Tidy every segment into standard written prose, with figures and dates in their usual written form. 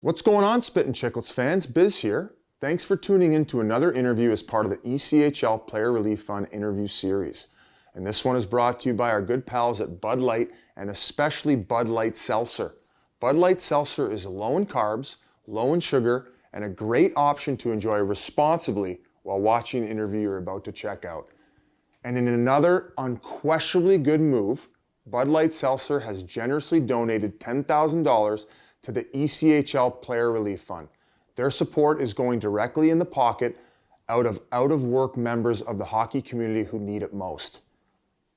What's going on, Spittin Chiclets fans? Biz here. Thanks for tuning in to another interview as part of the ECHL Player Relief Fund interview series. And this one is brought to you by our good pals at Bud Light and especially Bud Light Seltzer. Bud Light Seltzer is low in carbs, low in sugar, and a great option to enjoy responsibly while watching an interview you're about to check out. And in another unquestionably good move, Bud Light Seltzer has generously donated $10,000 to the ECHL Player Relief Fund. Their support is going directly in the pocket out of work members of the hockey community who need it most.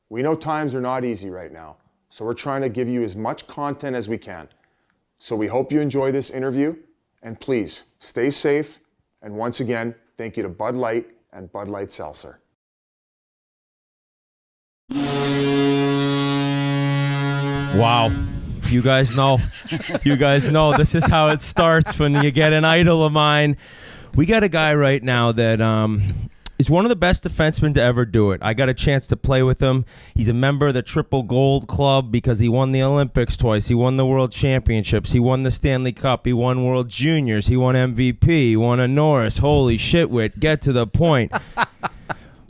We know times are not easy right now, so we're trying to give you as much content as we can. So we hope you enjoy this interview, and please stay safe. And once again, thank you to Bud Light and Bud Light Seltzer. Wow. You guys know this is how it starts when you get an idol of mine. We got a guy right now that is one of the best defensemen to ever do it. I got a chance to play with him. He's a member of the Triple Gold Club because he won the Olympics twice. He won the World Championships. He won the Stanley Cup. He won World Juniors. He won MVP. He won a Norris. Holy shit, Whit. Get to the point.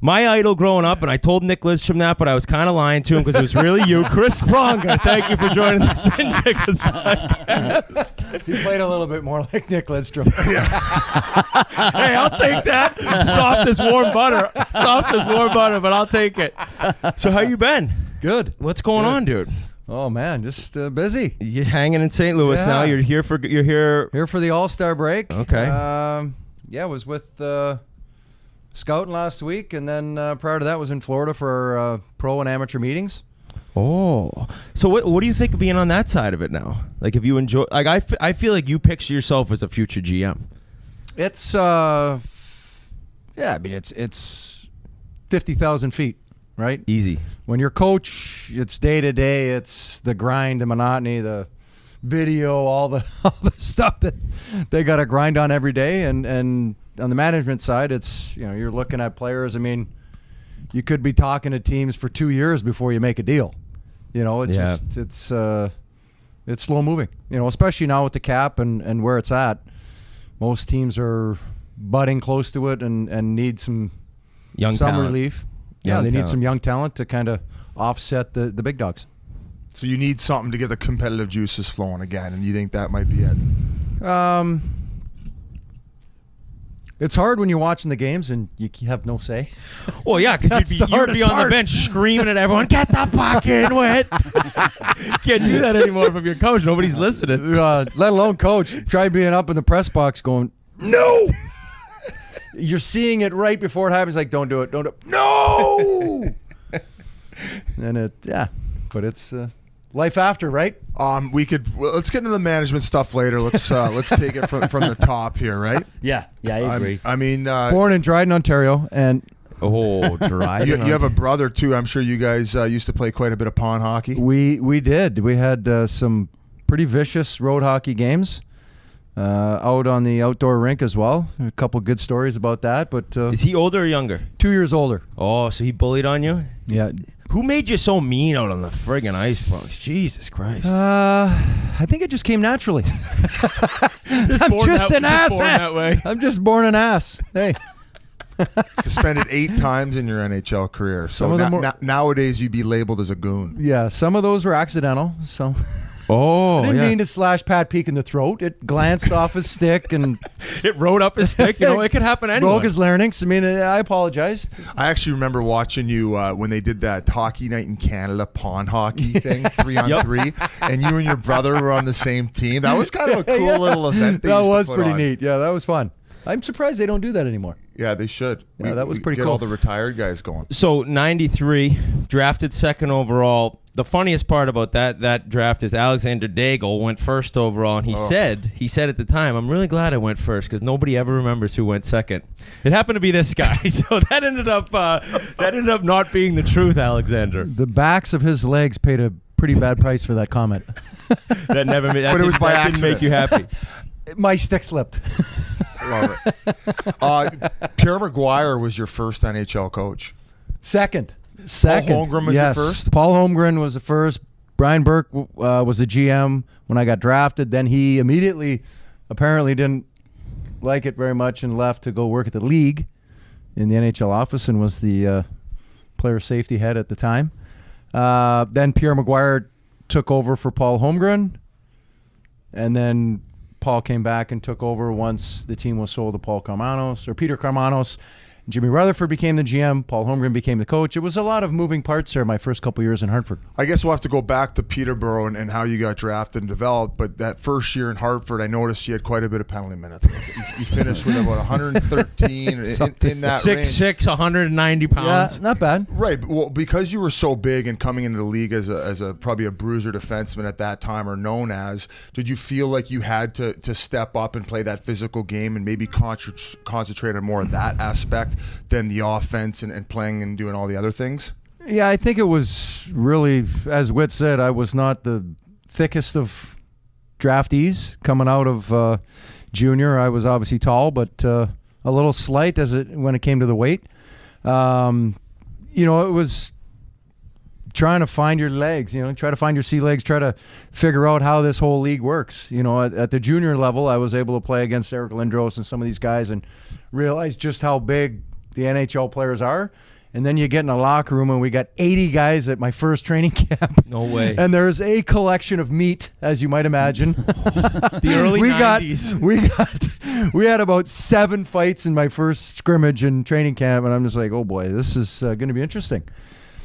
My idol growing up, and I told Nick Lidstrom that, but I was kind of lying to him because it was really you, Chris Pronger. Thank you for joining the Spittin Chiclets podcast. He played a little bit more like Nick Lidstrom. Hey, I'll take that. Soft as warm butter. Soft as warm butter, but I'll take it. So how you been? Good. What's going on, dude? Oh man, just busy. You're hanging in St. Louis now. You're here for the All-Star break. Okay. I was with scouting last week, and then prior to that was in Florida for pro and amateur meetings. Oh, so what do you think of being on that side of it now? Like, if you enjoy, like I feel like you picture yourself as a future GM. It's it's 50,000 feet, right? Easy. When you're coach, it's day to day. It's the grind, the monotony, the video, all the stuff that they got to grind on every day, and on the management side, it's, you're looking at players. I mean, you could be talking to teams for 2 years before you make a deal. It's slow moving. Especially now with the cap and where it's at. Most teams are butting close to it and need some relief. They need some young talent to kind of offset the big dogs. So you need something to get the competitive juices flowing again, and you think that might be it? It's hard when you're watching the games and you have no say. Well, yeah, because you'd be on the bench screaming at everyone, "Get the puck in, Whit!" Can't do that anymore from your coach. Nobody's listening. Let alone coach. Try being up in the press box going, "No!" You're seeing it right before it happens. Like, don't do it. Don't do it. No! And but it's life after, right? Let's get into the management stuff later. Let's take it from the top here, right? Yeah, I agree. Born in Dryden, Ontario, and Dryden. You have a brother too. I'm sure you guys used to play quite a bit of pond hockey. We did. We had some pretty vicious road hockey games out on the outdoor rink as well. A couple good stories about that. But is he older or younger? 2 years older. Oh, so he bullied on you? Yeah. Who made you so mean out on the friggin' ice box? Jesus Christ. I think it just came naturally. I'm just an ass. I'm just born an ass. Hey. Suspended 8 times in your NHL career. So nowadays you'd be labeled as a goon. Yeah, some of those were accidental. So I didn't mean to slash Pat Peek in the throat. It glanced off his stick and it rode up his stick. It could happen anyway. Broke his larynx. I apologized. I actually remember watching you when they did that Hockey Night in Canada pond hockey thing, 3-on-3, and you and your brother were on the same team. That was kind of a cool little event. That was pretty neat. Yeah, that was fun. I'm surprised they don't do that anymore. Yeah, they should. Yeah, that was pretty cool. Get all the retired guys going. So 93, drafted second overall. The funniest part about that draft is Alexander Daigle went first overall, and he said at the time, "I'm really glad I went first because nobody ever remembers who went second." It happened to be this guy, so that ended up not being the truth, Alexander. The backs of his legs paid a pretty bad price for that comment. But it was by accident. Didn't make you happy. My stick slipped. Love it. Pierre Maguire was your first NHL coach. Second. Paul Holmgren was your first? Paul Holmgren was the first. Brian Burke was the GM when I got drafted. Then he immediately apparently didn't like it very much and left to go work at the league in the NHL office and was the player safety head at the time. Then Pierre Maguire took over for Paul Holmgren, and then Paul came back and took over once the team was sold to Peter Carmanos. Jimmy Rutherford became the GM. Paul Holmgren became the coach. It was a lot of moving parts there my first couple years in Hartford. I guess we'll have to go back to Peterborough and how you got drafted and developed. But that first year in Hartford, I noticed you had quite a bit of penalty minutes. You finished with about 113 in that range. 6'6", 190 pounds. Yeah, not bad. Right. Well, because you were so big and coming into the league as a probably a bruiser defenseman at that time, or known as, did you feel like you had to step up and play that physical game and maybe concentrate on more of that aspect than the offense and playing and doing all the other things? Yeah, I think it was really, as Whit said, I was not the thickest of draftees coming out of junior. I was obviously tall, but a little slight when it came to the weight. It was trying to find your legs, try to find your sea legs, try to figure out how this whole league works. At the junior level, I was able to play against Eric Lindros and some of these guys and realize just how big the NHL players are. And then you get in a locker room and we got 80 guys at my first training camp. No way. And there's a collection of meat, as you might imagine. The early 90s. We had about 7 fights in my first scrimmage in training camp, and I'm just like, oh boy, this is going to be interesting.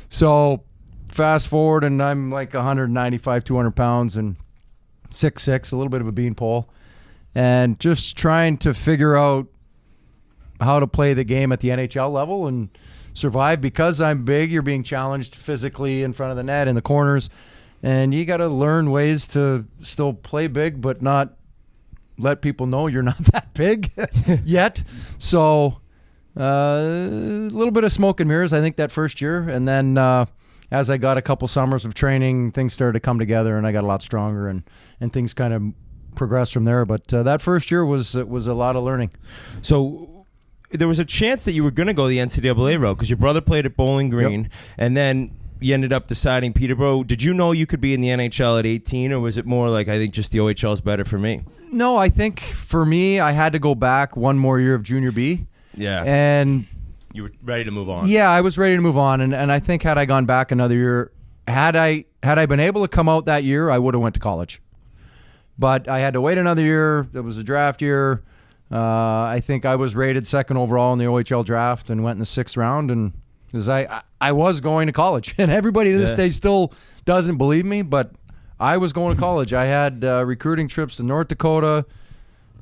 So fast forward, and I'm like 195, 200 pounds and 6'6", a little bit of a beanpole, and just trying to figure out how to play the game at the NHL level and survive. Because I'm big, you're being challenged physically in front of the net, in the corners, and you got to learn ways to still play big but not let people know you're not that big yet. So a little bit of smoke and mirrors, I think, that first year. And then as I got a couple summers of training, things started to come together and I got a lot stronger, and things kind of progressed from there. But that first year was a lot of learning. So there was a chance that you were going to go the NCAA route because your brother played at Bowling Green, and then you ended up deciding Peterborough. Did you know you could be in the NHL at 18, or was it more like, I think just the OHL is better for me? No, I think for me, I had to go back one more year of junior B. Yeah. And you were ready to move on. Yeah, I was ready to move on, and I think had I gone back another year, had I been able to come out that year, I would have went to college. But I had to wait another year. It was a draft year. I think I was rated second overall in the OHL draft and went in the 6th round, and because I was going to college, and everybody to this day still doesn't believe me, but I was going to college. I had recruiting trips to North Dakota.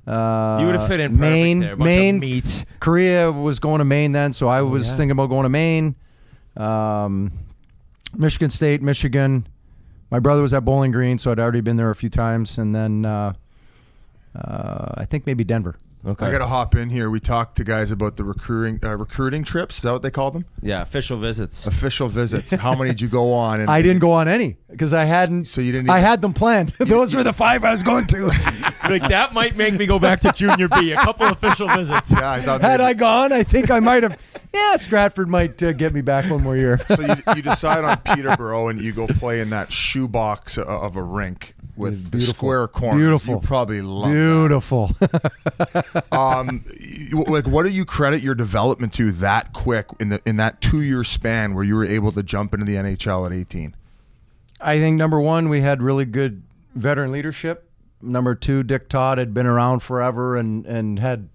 You would have fit in Maine, perfect there. Bunch of meats. Korea was going to Maine then, so I was thinking about going to Maine. Michigan State, Michigan. My brother was at Bowling Green, so I'd already been there a few times, and then I think maybe Denver. Okay. I got to hop in here. We talked to guys about the recruiting trips. Is that what they call them? Yeah, official visits. Official visits. How many did you go on? And I didn't go on any because I hadn't. So you didn't. I had them planned. Those were the 5 I was going to. Like that might make me go back to junior B. A couple official visits. Yeah, I thought had I gone, I think I might have. Yeah, Stratford might get me back one more year. So you decide on Peterborough and you go play in that shoebox of a rink with the square corners. Beautiful. You probably love Beautiful. Like, what do you credit your development to that quick in that 2-year span where you were able to jump into the NHL at 18? I think number one, we had really good veteran leadership. Number two, Dick Todd had been around forever and had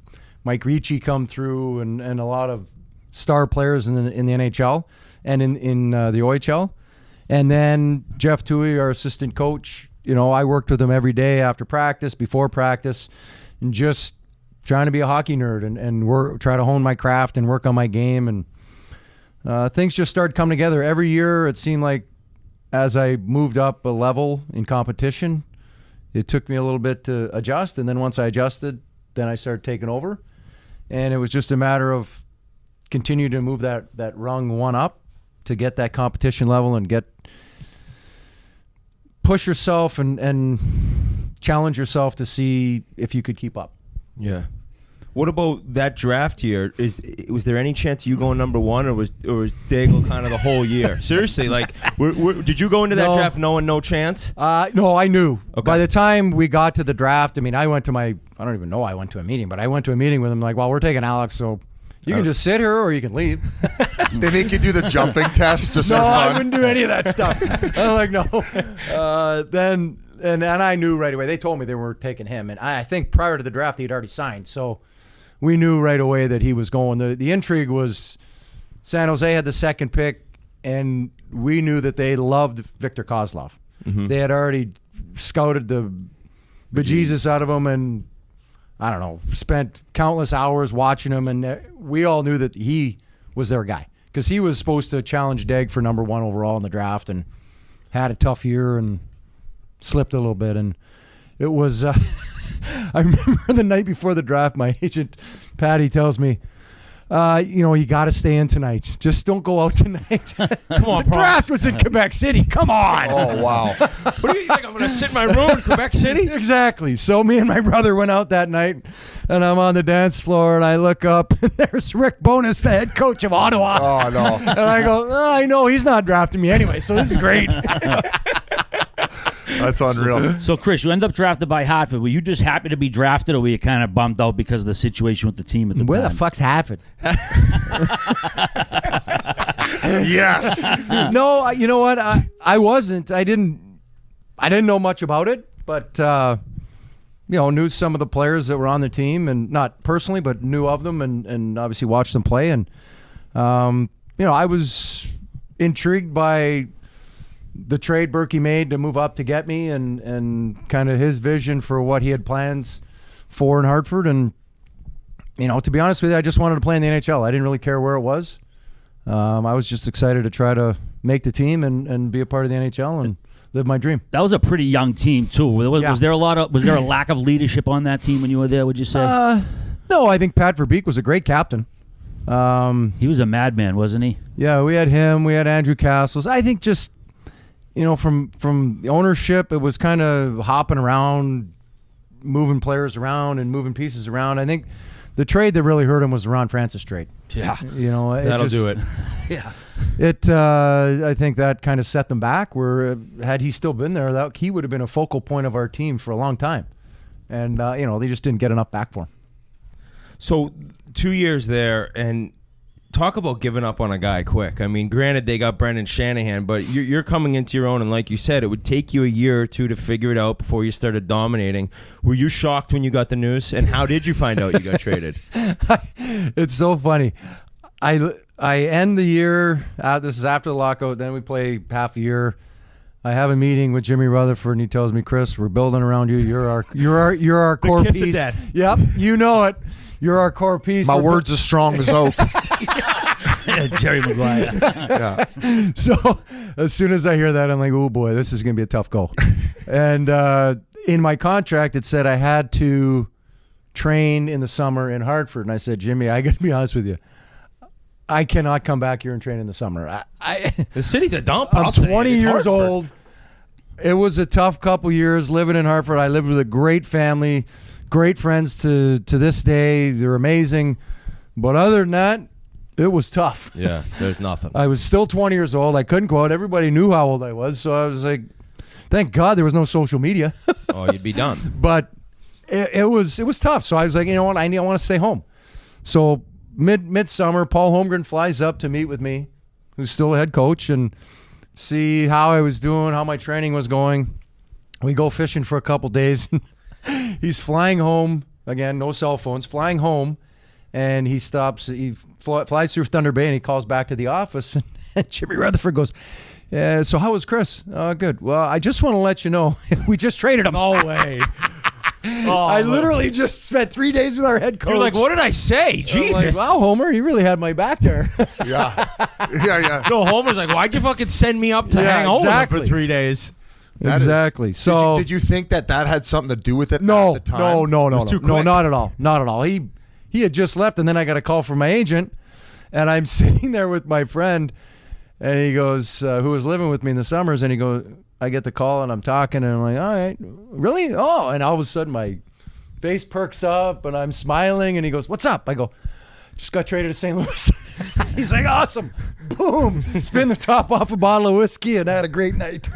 Mike Ricci come through and a lot of star players in the NHL and in the OHL. And then Jeff Toohey, our assistant coach, I worked with him every day after practice, before practice, and just trying to be a hockey nerd and try to hone my craft and work on my game. And things just started coming together. Every year, it seemed like as I moved up a level in competition, it took me a little bit to adjust. And then once I adjusted, then I started taking over. And it was just a matter of continue to move that rung one up to get that competition level and push yourself and challenge yourself to see if you could keep up. Yeah. What about that draft year? Was there any chance you going number one, or was Daigle kind of the whole year? Seriously, like, did you go into that draft knowing no chance? No, I knew. Okay. By the time we got to the draft, I mean, I don't even know I went to a meeting, but I went to a meeting with him like, well, we're taking Then so you can just sit here or you can leave. They make you do the jumping test just No, for fun? I wouldn't do any of that stuff. I'm like, no. And I knew right away. They told me they were taking him. And I think prior to the draft, he'd already signed. So we knew right away that he was going. The intrigue was San Jose had the second pick, and we knew that they loved Victor Kozlov. Mm-hmm. They had already scouted the bejesus out of him, and I don't know, spent countless hours watching him, and we all knew that he was their guy because he was supposed to challenge Deg for number 1 overall in the draft and had a tough year and slipped a little bit. And it was I remember the night before the draft, my agent Patty tells me, you got to stay in tonight. Just don't go out tonight. Come on, the draft was in Quebec City. Come on. Oh, wow. What do you think? I'm going to sit in my room in Quebec City? Exactly. So me and my brother went out that night, and I'm on the dance floor, and I look up, and there's Rick Bowness, the head coach of Ottawa. Oh, no. And I go, I know he's not drafting me anyway, so this is great. That's unreal. So, Chris, you end up drafted by Hartford. Were you just happy to be drafted, or were you kind of bummed out because of the situation with the team at the Where time? the fuck's Hartford? Yes. No, you know what? I wasn't. I didn't know much about it, but knew some of the players that were on the team, and not personally, but knew of them, and obviously watched them play. And I was intrigued by the trade Berkey made to move up to get me, and kind of his vision for what he had plans for in Hartford. And to be honest with you, I just wanted to play in the NHL. I didn't really care where it was. I was just excited to try to make the team and be a part of the NHL and live my dream. That was a pretty young team too. Was there a lack of leadership on that team when you were there? Would you say? No, I think Pat Verbeek was a great captain. He was a madman, wasn't he? Yeah, we had him. We had Andrew Castles. I think just from the ownership, it was kind of hopping around, moving players around and moving pieces around. I think the trade that really hurt him was the Ron Francis trade. Yeah, That'll do it. Yeah. I think that kind of set them back. Where had he still been there, he would have been a focal point of our team for a long time. And they just didn't get enough back for him. So 2 years there, and talk about giving up on a guy quick. I mean, granted, they got Brendan Shanahan, but you're coming into your own, and like you said, it would take you a year or two to figure it out before you started dominating. Were you shocked when you got the news, and how did you find out you got traded? It's so funny. I end the year. This is after the lockout. Then we play half a year. I have a meeting with Jimmy Rutherford, and he tells me, "Chris, we're building around you. You're our core kiss of piece." death. Yep, you know it. You're our core piece. My word's as strong as oak. Jerry Maguire. Yeah. So as soon as I hear that, I'm like, oh boy, this is going to be a tough go. And in my contract, it said I had to train in the summer in Hartford. And I said, Jimmy, I got to be honest with you. I cannot come back here and train in the summer. The city's a dump. I'm 20 years old. It was a tough couple years living in Hartford. I lived with a great family, great friends to this day. They're amazing. But other than that, it was tough. Yeah, there's nothing. I was still 20 years old. I couldn't go out. Everybody knew how old I was. So I was like, thank God there was no social media. Oh, you'd be done. But it was tough. So I was like, you know what? I want to stay home. So midsummer, Paul Holmgren flies up to meet with me, who's still a head coach, and see how I was doing, how my training was going. We go fishing for a couple days. He's flying home. Again, no cell phones. Flying home. And he stops. He flies through Thunder Bay, and he calls back to the office. And Jimmy Rutherford goes, so how was Chris? Good. Well, I just want to let you know, we just traded him. No way. I literally just spent 3 days with our head coach. You're like, what did I say? Jesus. Like, wow, Homer, he really had my back there. Yeah. Yeah. No, Homer's like, why'd you fucking send me up to hang out with him for 3 days? Exactly. So did you think that had something to do with it no, at the time? No, It was too quick. not at all. Not at all. He had just left, and then I got a call from my agent, and I'm sitting there with my friend, and he goes, who was living with me in the summers, and he goes, I get the call, and I'm talking, and I'm like, all right, really? Oh, and all of a sudden my face perks up, and I'm smiling, and he goes, "What's up?" I go, "Just got traded to St. Louis." He's like, "Awesome." Boom. Spin the top off a bottle of whiskey, and I had a great night.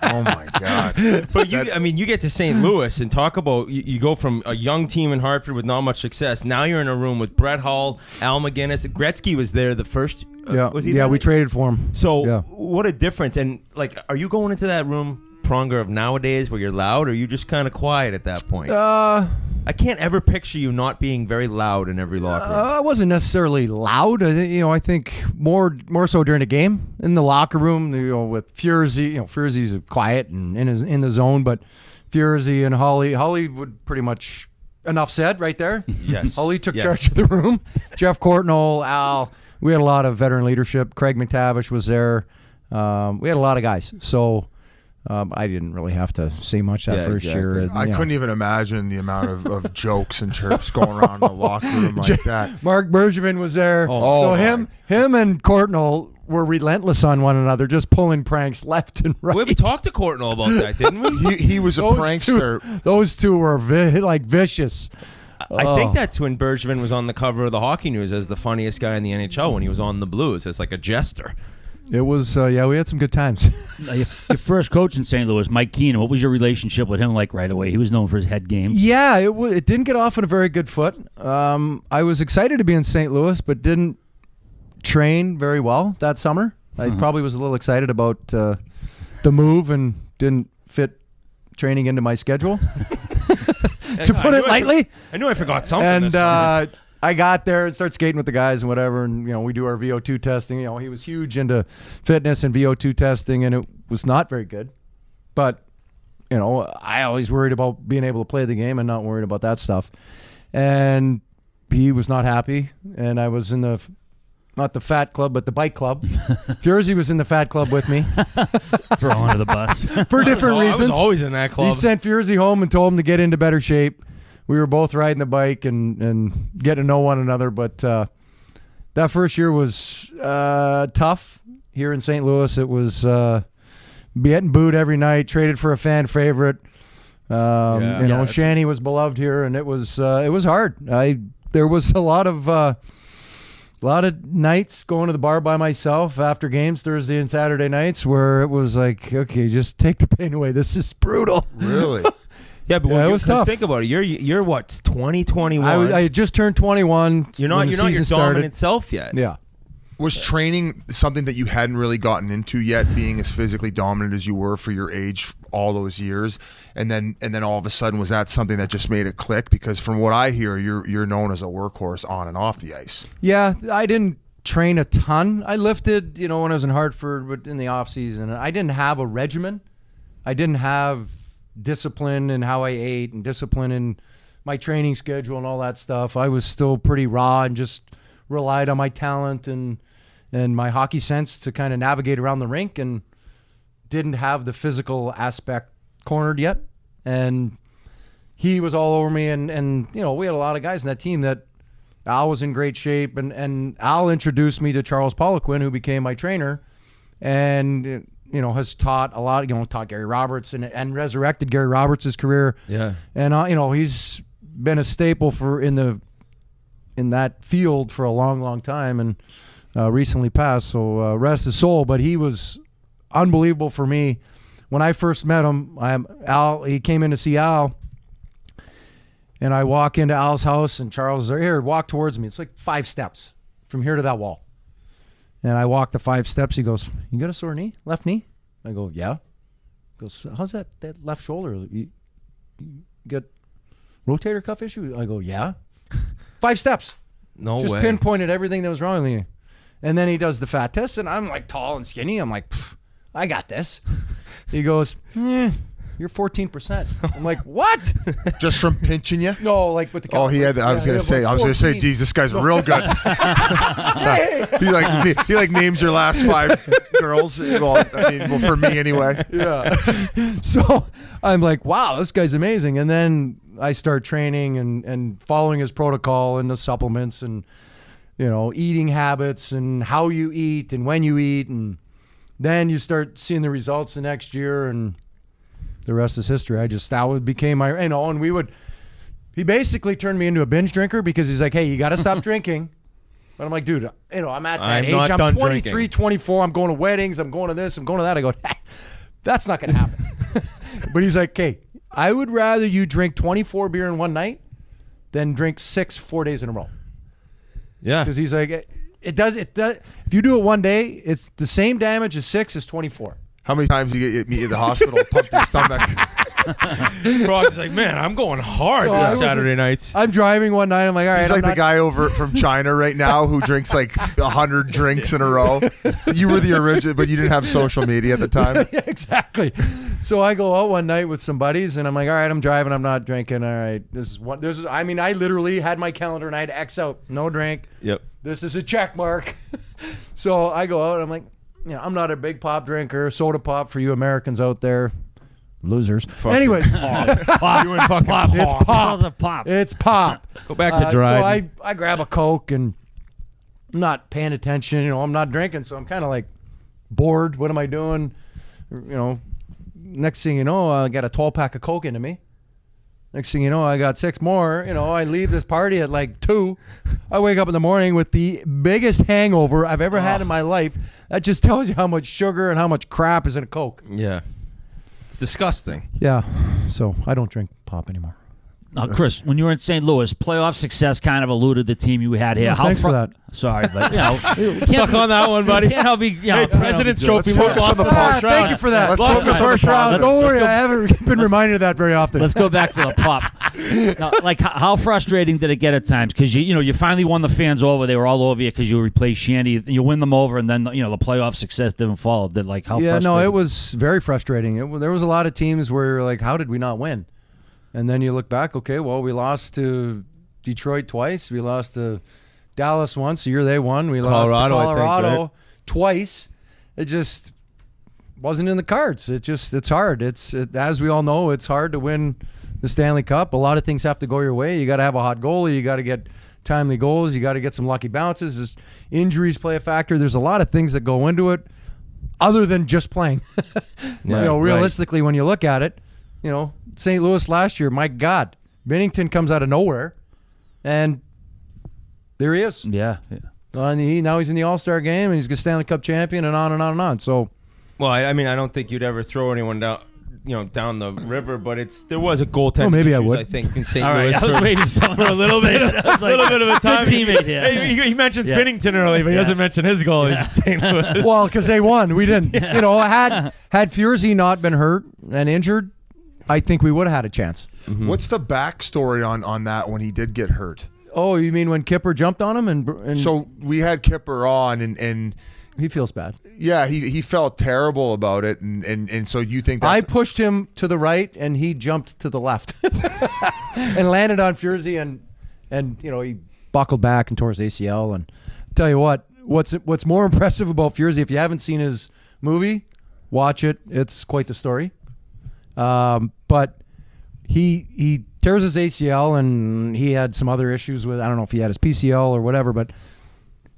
Oh my God! But you get to St. Louis and talk about you go from a young team in Hartford with not much success. Now you're in a room with Brett Hull, Al McGinnis. Gretzky was there the first. Was he there? We traded for him. So what a difference! And like, are you going into that room, Pronger, of nowadays where you're loud, or are you just kind of quiet at that point? I can't ever picture you not being very loud in every locker room. I wasn't necessarily loud. I think more so during the game in the locker room. With Furzy, Furzy's quiet and in the zone, but Furzy and Holly would pretty much enough said right there. Yes, Holly took charge of the room. Jeff Courtnall, Al. We had a lot of veteran leadership. Craig McTavish was there. We had a lot of guys. So. I didn't really have to say much that first year. I couldn't even imagine the amount of jokes and chirps going around in the locker room like that. Mark Bergevin was there. So him and Courtnall were relentless on one another, just pulling pranks left and right. We talked to Courtnall about that, didn't we? He was a prankster. Those two were vicious. I think that's when Bergevin was on the cover of the Hockey News as the funniest guy in the NHL when he was on the Blues as like a jester. It was, we had some good times. Your first coach in St. Louis, Mike Keenan, what was your relationship with him like right away? He was known for his head game. Yeah, it didn't get off on a very good foot. I was excited to be in St. Louis, but didn't train very well that summer. I probably was a little excited about the move and didn't fit training into my schedule, to put it lightly. I knew I forgot something. And I got there and started skating with the guys and whatever, and we do our VO2 testing. He was huge into fitness and VO2 testing, and it was not very good. But I always worried about being able to play the game and not worried about that stuff. And he was not happy, and I was in not the fat club, but the bike club. Furzy was in the fat club with me. Thrown under the bus. For different reasons. I was always in that club. He sent Furzy home and told him to get into better shape. We were both riding the bike and getting to know one another. But that first year was tough here in St. Louis. It was getting booed every night, traded for a fan favorite. Shanny was beloved here, and it was hard. There was a lot of nights going to the bar by myself after games Thursday and Saturday nights where it was like, okay, just take the pain away. This is brutal. Really? Yeah, but it was tough. Think about it. You're what, 21? I had just turned 21. You're not your dominant self yet. Yeah. Was training something that you hadn't really gotten into yet, being as physically dominant as you were for your age all those years, and then all of a sudden, was that something that just made it click? Because from what I hear, you're known as a workhorse on and off the ice. Yeah, I didn't train a ton. I lifted, when I was in Hartford, but in the off season, I didn't have a regimen. I didn't have discipline in how I ate and discipline in my training schedule and all that stuff. I was still pretty raw and just relied on my talent and my hockey sense to kind of navigate around the rink, and didn't have the physical aspect cornered yet. And he was all over me, and we had a lot of guys in that team that Al was in great shape, and Al introduced me to Charles Poliquin, who became my trainer, and has taught a lot, taught Gary Roberts and resurrected Gary Roberts' career. Yeah. And he's been a staple in that field for a long, long time, and recently passed, so rest his soul. But he was unbelievable for me. When I first met him, he came in to see Al, and I walk into Al's house, and Charles is there. Here, walk towards me. It's like 5 steps from here to that wall. And I walk the 5 steps. He goes, "You got a sore knee? Left knee?" I go, "Yeah." He goes, "How's that left shoulder? You got rotator cuff issue?" I go, "Yeah." 5 steps. No way. Just pinpointed everything that was wrong with me. And then he does the fat test, and I'm like tall and skinny. I'm like, I got this. He goes, "You're 14%. I'm like, "What?" Just from pinching you? No, like with the Oh, he had. I was gonna say, geez, this guy's real good. He names your last 5 girls. Well, for me anyway. Yeah. So I'm like, wow, this guy's amazing. And then I start training and following his protocol and the supplements and eating habits and how you eat and when you eat, and then you start seeing the results the next year, and the rest is history. That became my, and we would he basically turned me into a binge drinker because he's like, hey, you got to stop drinking. But I'm like, dude, I'm at that I'm age. not I'm done 23, drinking. 24. I'm going to weddings. I'm going to this. I'm going to that. I go, that's not going to happen. But he's like, hey, I would rather you drink 24 beer in one night than drink 6 4 days in a row. Yeah. Because he's like, it does. If you do it one day, it's the same damage as 6 as 24. How many times you get me at the hospital, pump your stomach? Brock's like, man, I'm going hard So I this was Saturday nights. I'm driving one night. I'm like, all right. He's like the guy over from China right now who drinks like 100 drinks in a row. You were the original, but you didn't have social media at the time. Yeah, exactly. So I go out one night with some buddies, and I'm like, all right, I'm driving. I'm not drinking. All right, this is what this is. I mean, I literally had my calendar and I had X out, no drink. Yep. This is a check mark. So I go out. And I'm like, I'm not a big pop drinker. Soda pop for you Americans out there, losers. Anyways, Pop. You and fucking Pop. It's pop. Calls it pop. it's pop. Go back to driving. So I grab a Coke and I'm not paying attention. I'm not drinking, so I'm kind of like bored. What am I doing? Next thing you know, I got a 12-pack of Coke into me. Next thing you know, I got 6 more. I leave this party at like 2. I wake up in the morning with the biggest hangover I've ever had in my life. That just tells you how much sugar and how much crap is in a Coke. Yeah. It's disgusting. Yeah. So I don't drink pop anymore. Chris, when you were in St. Louis, playoff success kind of eluded the team you had here. Oh, thanks for that. Sorry, but Suck on that one, buddy. can't all be. Hey, President's Trophy. Let's focus on the first round. Thank you for that. Let's Lost focus the on the first round. positive. Don't worry, go- I haven't been reminded of that very often. Let's go back to the pop. Now, like, how frustrating did it get at times? Because you finally won the fans over. They were all over you because you replaced Shandy. You win them over, and then the playoff success didn't follow. How frustrating? No, it was very frustrating. There was a lot of teams where you're like, how did we not win? And then you look back, okay, well, we lost to Detroit twice. We lost to Dallas once. The year they won. We lost to Colorado, I think, Colorado right? twice. It just wasn't in the cards. It's hard. As we all know, it's hard to win the Stanley Cup. A lot of things have to go your way. You got to have a hot goalie. You got to get timely goals. You got to get some lucky bounces. Injuries play a factor. There's a lot of things that go into it other than just playing. Realistically, when you look at it, St. Louis last year, my God, Binnington comes out of nowhere, and there he is. Yeah. And now he's in the All-Star game, and he's a Stanley Cup champion, and on and on and on. So, Well, I mean, I don't think you'd ever throw anyone down, down the river, but there was a goaltending. maybe I issues, would. I think in St. All right, Louis I was waiting for someone for a else little to say bit, it. I was like, little bit of a time. good teammate here. Hey, he mentions Yeah. Binnington early, but he doesn't mention his goal. He's in St. Louis. well, because they won, we didn't. Had Furzy not been hurt and injured, I think we would have had a chance. Mm-hmm. What's the backstory on that when he did get hurt? Oh, you mean when Kipper jumped on him and So we had Kipper on, and he feels bad. yeah, he felt terrible about it, and so you think I that's pushed him to the right, and he jumped to the left and landed on Furzy, and he buckled back and tore his ACL. And tell you what's more impressive about Furzy, if you haven't seen his movie, watch it. It's quite the story. But he tears his ACL, and he had some other issues with, I don't know if he had his PCL or whatever, but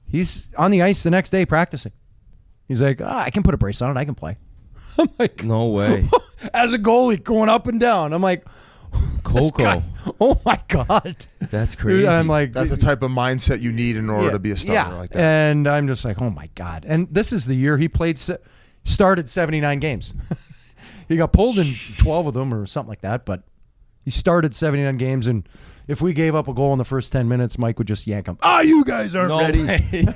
he's on the ice the next day practicing. He's like, I can put a brace on it. I can play. I'm like, No way. as a goalie going up and down. I'm like, this Coco. guy- oh my God. That's crazy. I'm like, that's the type of mindset you need in order to be a starter like that. And I'm just like, oh my God. And this is the year he started 79 games. He got pulled in 12 of them or something like that, but he started 79 games, and if we gave up a goal in the first 10 minutes, Mike would just yank him. You guys aren't No ready. way.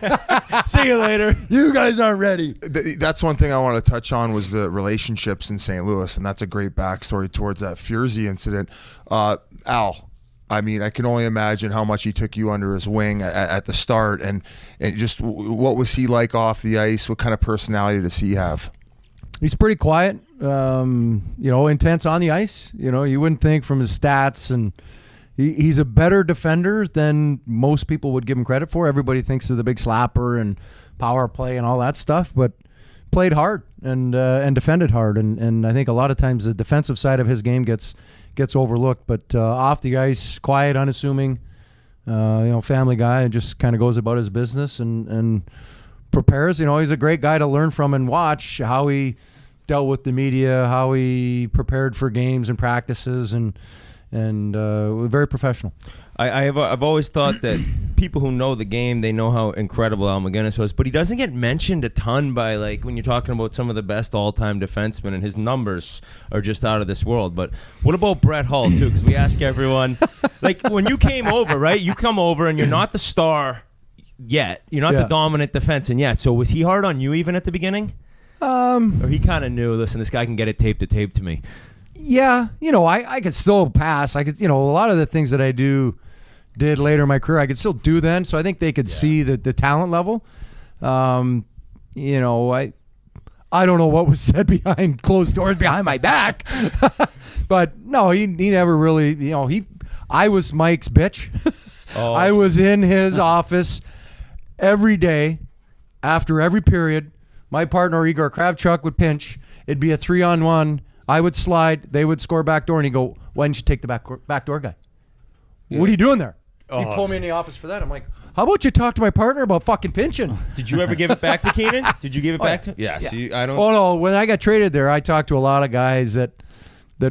See you later. You guys aren't ready. That's one thing I want to touch on was the relationships in St. Louis, and that's a great backstory towards that Furzy incident. Al, I mean, I can only imagine how much he took you under his wing at the start, and just what was he like off the ice? What kind of personality does he have? He's pretty quiet, intense on the ice. You wouldn't think from his stats, and he's a better defender than most people would give him credit for. Everybody thinks of the big slapper and power play and all that stuff, but played hard and defended hard. And I think a lot of times the defensive side of his game gets overlooked. But off the ice, quiet, unassuming, family guy, and just kind of goes about his business and prepares. He's a great guy to learn from and watch how he dealt with the media, how he prepared for games and practices, and and very professional. I've always thought that people who know the game, they know how incredible Al McGinnis was, but he doesn't get mentioned a ton by, like, when you're talking about some of the best all-time defensemen, and his numbers are just out of this world. But what about Brett Hull, too? Because we ask everyone, like, when you came over, right? You come over and you're not the star yet. You're not the dominant defenseman yet. So was he hard on you even at the beginning? Or he kind of knew, listen, this guy can get it tape to tape to me. Yeah, I could still pass. I could, a lot of the things that I did later in my career, I could still do then. So I think they could see the talent level. I don't know what was said behind closed doors behind my back, but no, he never really. I was Mike's bitch. I was in his office every day after every period. My partner Igor Kravchuk would pinch. It'd be a 3-on-1. I would slide. They would score backdoor, and he'd go, "Why didn't you take the backdoor guy? What are you doing there?" He pulled me in the office for that. I'm like, how about you talk to my partner about fucking pinching? Did you ever give it back to Keenan? Did you give it back to him? Yeah. See, I don't. Oh, no. When I got traded there, I talked to a lot of guys that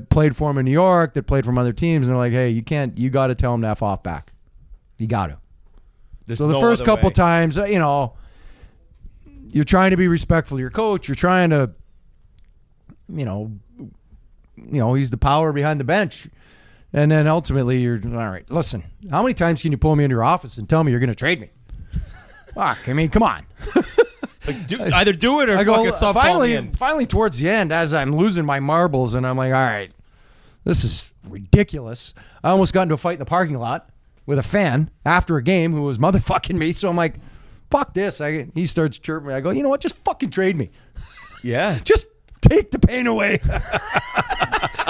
played for him in New York, that played from other teams, and they're like, hey, you got to tell him to F off back. You got to. There's So the no first other couple way. times, you're trying to be respectful of your coach. You're trying to, he's the power behind the bench. And then ultimately, you're, all right, listen, how many times can you pull me into your office and tell me you're going to trade me? Fuck, I mean, come on. Like, either do it or fucking stop calling me in. Finally, towards the end, as I'm losing my marbles, and I'm like, all right, this is ridiculous. I almost got into a fight in the parking lot with a fan after a game who was motherfucking me. So I'm like, fuck this. He starts chirping me. I go, you know what? Just fucking trade me. Yeah. Just take the pain away.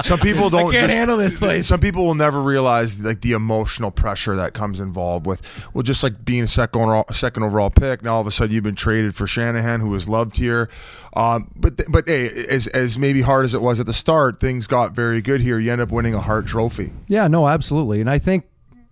Some people don't. I can't handle this place. Some people will never realize like the emotional pressure that comes involved with, well, just like being a second overall pick. Now all of a sudden you've been traded for Shanahan, who is loved here. But hey, as maybe hard as it was at the start, things got very good here. You end up winning a Hart Trophy. Yeah, no, absolutely. And I think,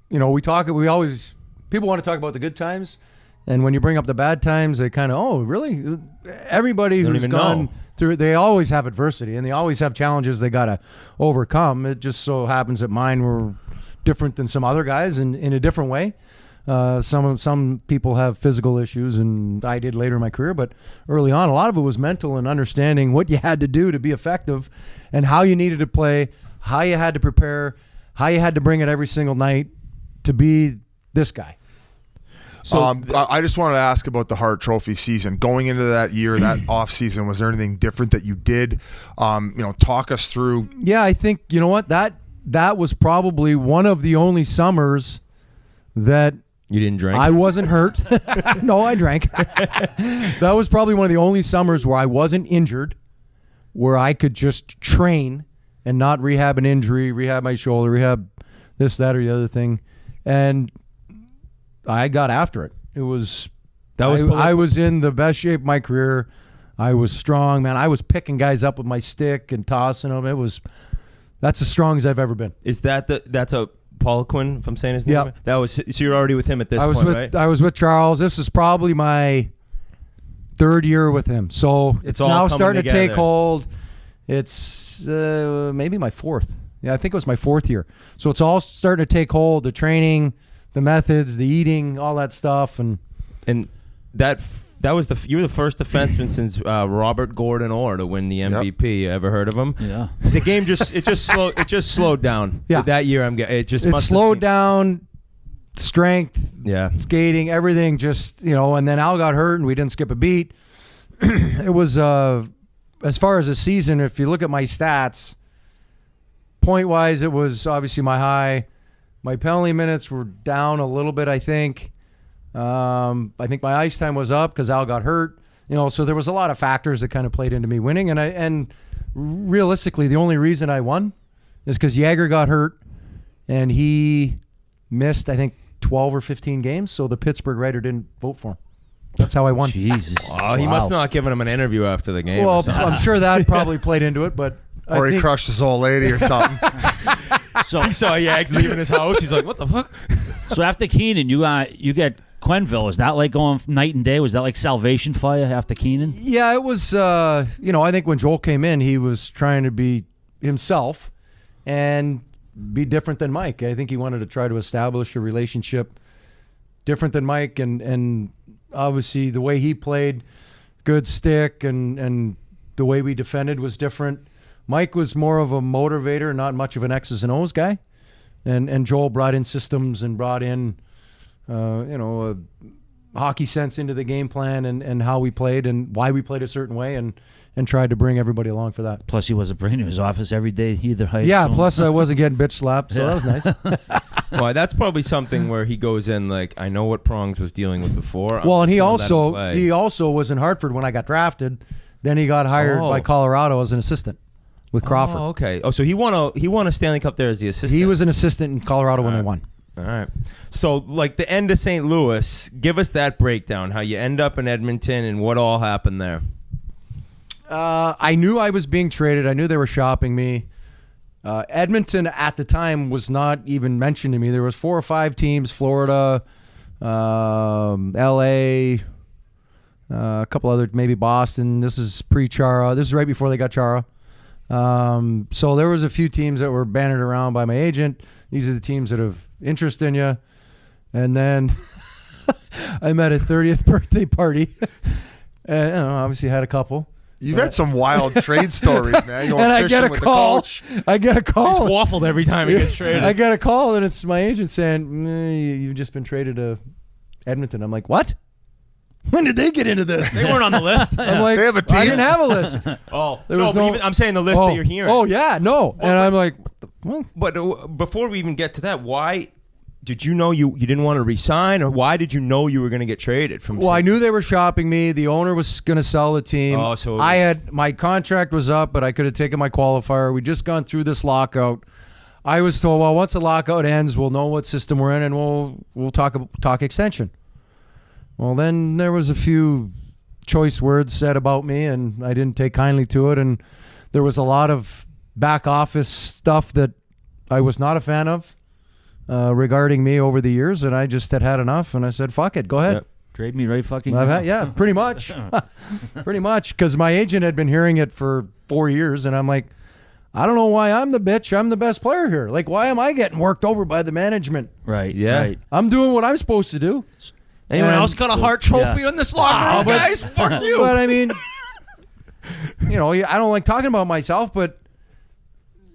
people want to talk about the good times. And when you bring up the bad times, they kind of, oh, really? Everybody who's gone through, they always have adversity and they always have challenges they got to overcome. It just so happens that mine were different than some other guys in a different way. Some people have physical issues, and I did later in my career, but early on, a lot of it was mental and understanding what you had to do to be effective and how you needed to play, how you had to prepare, how you had to bring it every single night to be this guy. So I just wanted to ask about the Hart Trophy season. Going into that year, that off season, was there anything different that you did? Talk us through. Yeah, I think, you know what, that was probably one of the only summers that You didn't drink? I wasn't hurt. No, I drank. That was probably one of the only summers where I wasn't injured, where I could just train and not rehab an injury, rehab my shoulder, rehab this, that, or the other thing. And I got after it. I was in the best shape of my career. I was strong, man. I was picking guys up with my stick and tossing them. That's as strong as I've ever been. Is that's a Paul Quinn, if I'm saying his name? Yep. That was, so you're already with him at this point, right? I was with Charles. This is probably my third year with him. So it's all now coming starting to take together. hold. It's maybe my fourth. Yeah, I think it was my fourth year. So it's all starting to take hold. The training, the methods, the eating, all that stuff, and that was you were the first defenseman since Robert Gordon Orr to win the MVP. You ever heard of him? Yeah. The game just slowed down. Yeah. That year it slowed down. Strength, Yeah. skating, everything. Just and then Al got hurt, and we didn't skip a beat. It was as far as the season. If you look at my stats, point wise, it was obviously my high. My penalty minutes were down a little bit, I think. I think my ice time was up because Al got hurt. So there was a lot of factors that kind of played into me winning. And realistically, the only reason I won is because Jagger got hurt, and he missed, I think, 12 or 15 games. So the Pittsburgh writer didn't vote for him. That's how I won. Jesus. Oh, he must not give him an interview after the game. Well, or something. I'm sure that probably played into it, but Or he crushed his old lady or something. So He saw Yags leaving his house. He's like, what the fuck? So after Keenan, you get Quenneville. Is that like going night and day? Was that like salvation fire after Keenan? Yeah, it was. I think when Joel came in, he was trying to be himself, and be different than Mike. I think he wanted to try to establish a relationship different than Mike, and obviously the way he played, good stick, and the way we defended was different. Mike was more of a motivator, not much of an X's and O's guy, and Joel brought in systems and brought in, a hockey sense into the game plan and how we played and why we played a certain way, and tried to bring everybody along for that. Plus, he wasn't bringing to his office every day either. Yeah, plus I wasn't getting bitch slapped, so that was nice. Well, that's probably something where he goes in like, I know what Prongs was dealing with before. Well, and he also was in Hartford when I got drafted. Then he got hired by Colorado as an assistant with Crawford. Oh, okay. Oh, so he won a Stanley Cup there as the assistant. He was an assistant in Colorado when they won. All right. So, like the end of St. Louis, give us that breakdown, how you end up in Edmonton and what all happened there. I knew I was being traded. I knew they were shopping me. Edmonton at the time was not even mentioned to me. There was 4 or 5 teams, Florida, L.A., a couple other, maybe Boston. This is pre-Chara. This is right before they got Chara. So there was a few teams that were bannered around by my agent. These are the teams that have interest in you. And then I'm at a 30th birthday party. And obviously had a couple. You've had some wild trade stories, man. Going and I fishing get a with call. The coach. I get a call. He's waffled every time he gets traded. I get a call, and it's my agent saying, you've just been traded to Edmonton. I'm like, what? When did they get into this? They weren't on the list. I'm like, They have a team. I didn't have a list. I'm saying the list that you're hearing. Oh, yeah, no. And I'm like, what? But before we even get to that, why did you know you didn't want to resign, or why did you know you were going to get traded from? Well, I knew they were shopping me. The owner was going to sell the team. Oh, so my contract was up, but I could have taken my qualifier. We'd just gone through this lockout. I was told, well, once the lockout ends, we'll know what system we're in, and we'll talk extension. Well, then there was a few choice words said about me, and I didn't take kindly to it, and there was a lot of back office stuff that I was not a fan of regarding me over the years, and I just had enough, and I said, fuck it, go ahead. Yep. Trade me right fucking now. Yeah, pretty much. Pretty much, because my agent had been hearing it for 4 years, and I'm like, I don't know why I'm the bitch. I'm the best player here. Like, why am I getting worked over by the management? Right, Yeah. right. I'm doing what I'm supposed to do. Anyone else got a Hart trophy on this locker room, guys? Fuck you. But I mean, I don't like talking about myself, but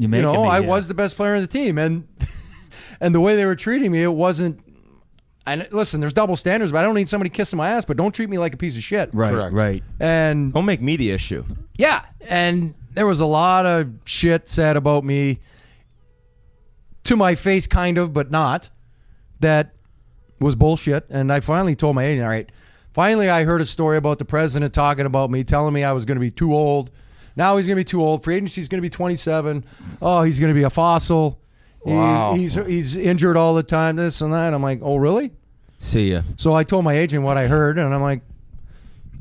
I was the best player on the team, and the way they were treating me, it wasn't. And listen, there's double standards, but I don't need somebody kissing my ass. But don't treat me like a piece of shit. Right, Correct. right. And Don't make me the issue. yeah, and there was a lot of shit said about me to my face, kind of, but not. That was bullshit. And I finally told my agent, all right, finally I heard a story about the president talking about me, telling me I was going to be too old. Now he's going to be too old. Free agency's going to be 27. Oh, he's going to be a fossil. Wow. He's injured all the time, this and that. I'm like, oh, really? See ya. So I told my agent what I heard, and I'm like,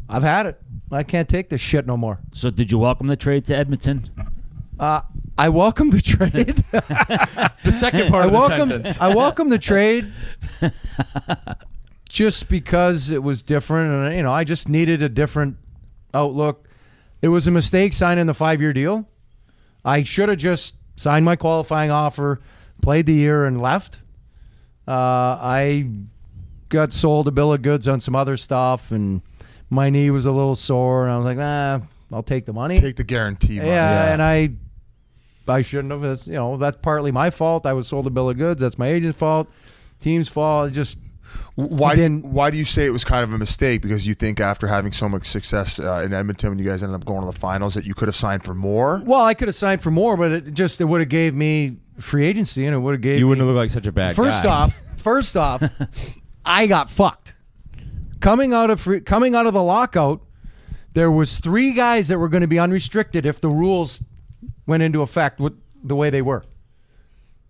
I've had it. I can't take this shit no more. So did you welcome the trade to Edmonton? I welcome the trade. The second part of the sentence. I welcome the trade just because it was different, and I just needed a different outlook. It was a mistake signing the 5-year deal. I should have just signed my qualifying offer, played the year, and left. I got sold a bill of goods on some other stuff, and my knee was a little sore, and I was like, I'll take the money. Take the guarantee money. Yeah, and I shouldn't have. That's partly my fault. I was sold a bill of goods. That's my agent's fault, team's fault. Why do you say it was kind of a mistake? Because you think after having so much success in Edmonton, when you guys ended up going to the finals, that you could have signed for more? Well, I could have signed for more, but it would have gave me free agency, and it would have gave You wouldn't have looked like such a bad guy. First off, I got fucked. Coming out of the lockout, there was 3 guys that were going to be unrestricted if the rules went into effect with the way they were.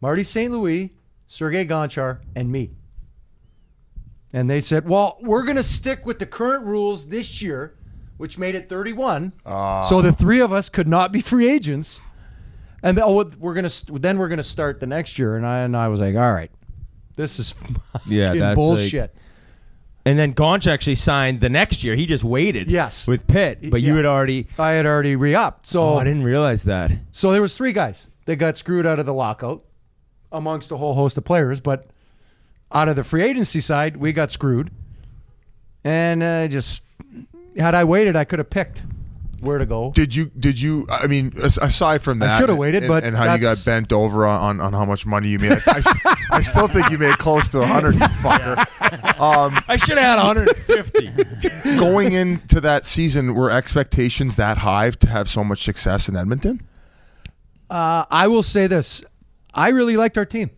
Marty St. Louis, Sergei Gonchar, and me. And they said, well, we're going to stick with the current rules this year, which made it 31. So the 3 of us could not be free agents. And we're going to start the next year. And I was like, all right, this is fucking bullshit. And then Gonch actually signed the next year. He just waited. Yes. With Pitt, but you had already. I had already re-upped. So I didn't realize that. So there was 3 guys that got screwed out of the lockout. amongst a whole host of players. But out of the free agency side, we got screwed. And just had I waited, I could have picked where to go. Did you? I mean, aside from that, I should have waited, and, but and how you got bent over on how much money you made. I still think you made close to 100, you fucker. I should have had 150. Going into that season, were expectations that high to have so much success in Edmonton? I will say this: I really liked our team.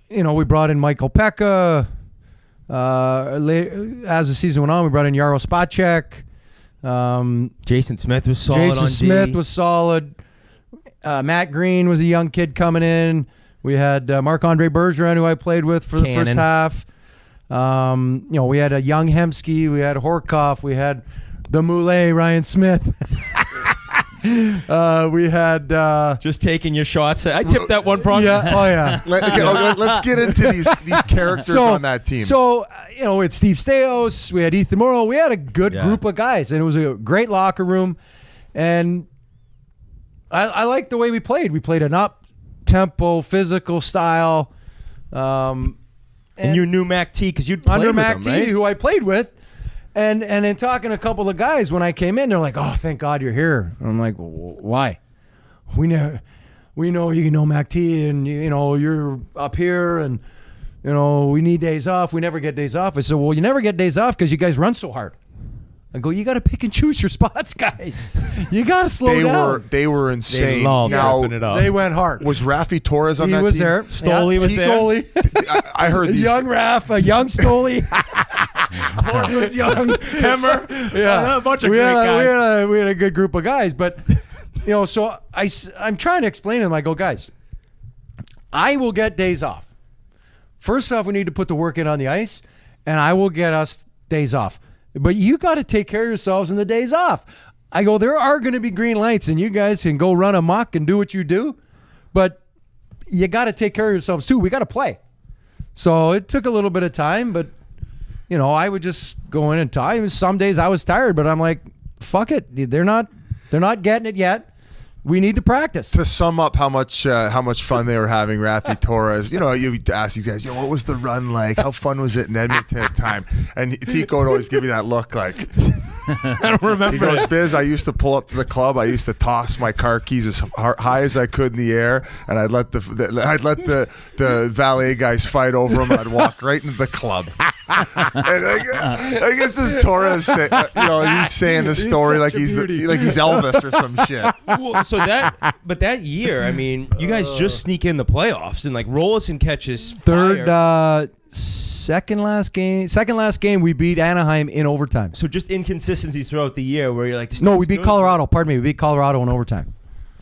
We brought in Michael Pekka. As the season went on, we brought in Jaro Spacek. Jason Smith was solid. Jason Smith was solid. Matt Green was a young kid coming in. We had Marc-Andre Bergeron, who I played with for the first half. We had a young Hemsky. We had Horkoff. We had the Moulet, Ryan Smith. We had just taking your shots. I tipped that one, Pronger. Yeah. Oh yeah. Let's get into these characters on that team. So it's Steve Stais. We had Ethan Morrow. We had a good group of guys, and it was a great locker room. And I liked the way we played. We played an up-tempo, physical style. And you knew Mac T because you'd played under with Mac him, T, right? who I played with. And in talking to a couple of guys when I came in, they're like, "Oh, thank God you're here." I'm like, "Why? We know you know Mac T, and you're up here, and we need days off. We never get days off." I said, "Well, you never get days off because you guys run so hard." I go, "You got to pick and choose your spots, guys. You got to slow down." They were insane. They loved now, ripping it up. They went hard. was Rafi Torres on He that was team? there. Stoley was there. Stoley. I heard A these. young Raf, a young Stoley. Hart was young. Hemmer. Yeah, A bunch of great guys. We had a good group of guys, but so I'm trying to explain to them. I go, "Guys, I will get days off. First off, we need to put the work in on the ice, and I will get us days off. But you got to take care of yourselves in the days off." I go, "There are going to be green lights, and you guys can go run amok and do what you do, but you got to take care of yourselves too. We got to play." So it took a little bit of time, but I would just go in and tie. Some days I was tired, but I'm like, "Fuck it. They're not getting it yet. We need to practice." To sum up how much fun they were having, Rafi Torres, you ask these guys, what was the run like? How fun was it in Edmonton at the time? And Tico would always give me that look like, I don't remember. he goes, "Biz, I used to pull up to the club. I used to toss my car keys as high as I could in the air, and I'd let the valet guys fight over them, and I'd walk right into the club." And I guess this Torres, he's saying the story like he's Elvis or some shit. Well, but that year, I mean, you guys just sneak in the playoffs, and like Rolison catches fire. Second last game we beat Anaheim in overtime. So just inconsistencies throughout the year where you're like, No, we beat Colorado. Pardon me, we beat Colorado in overtime.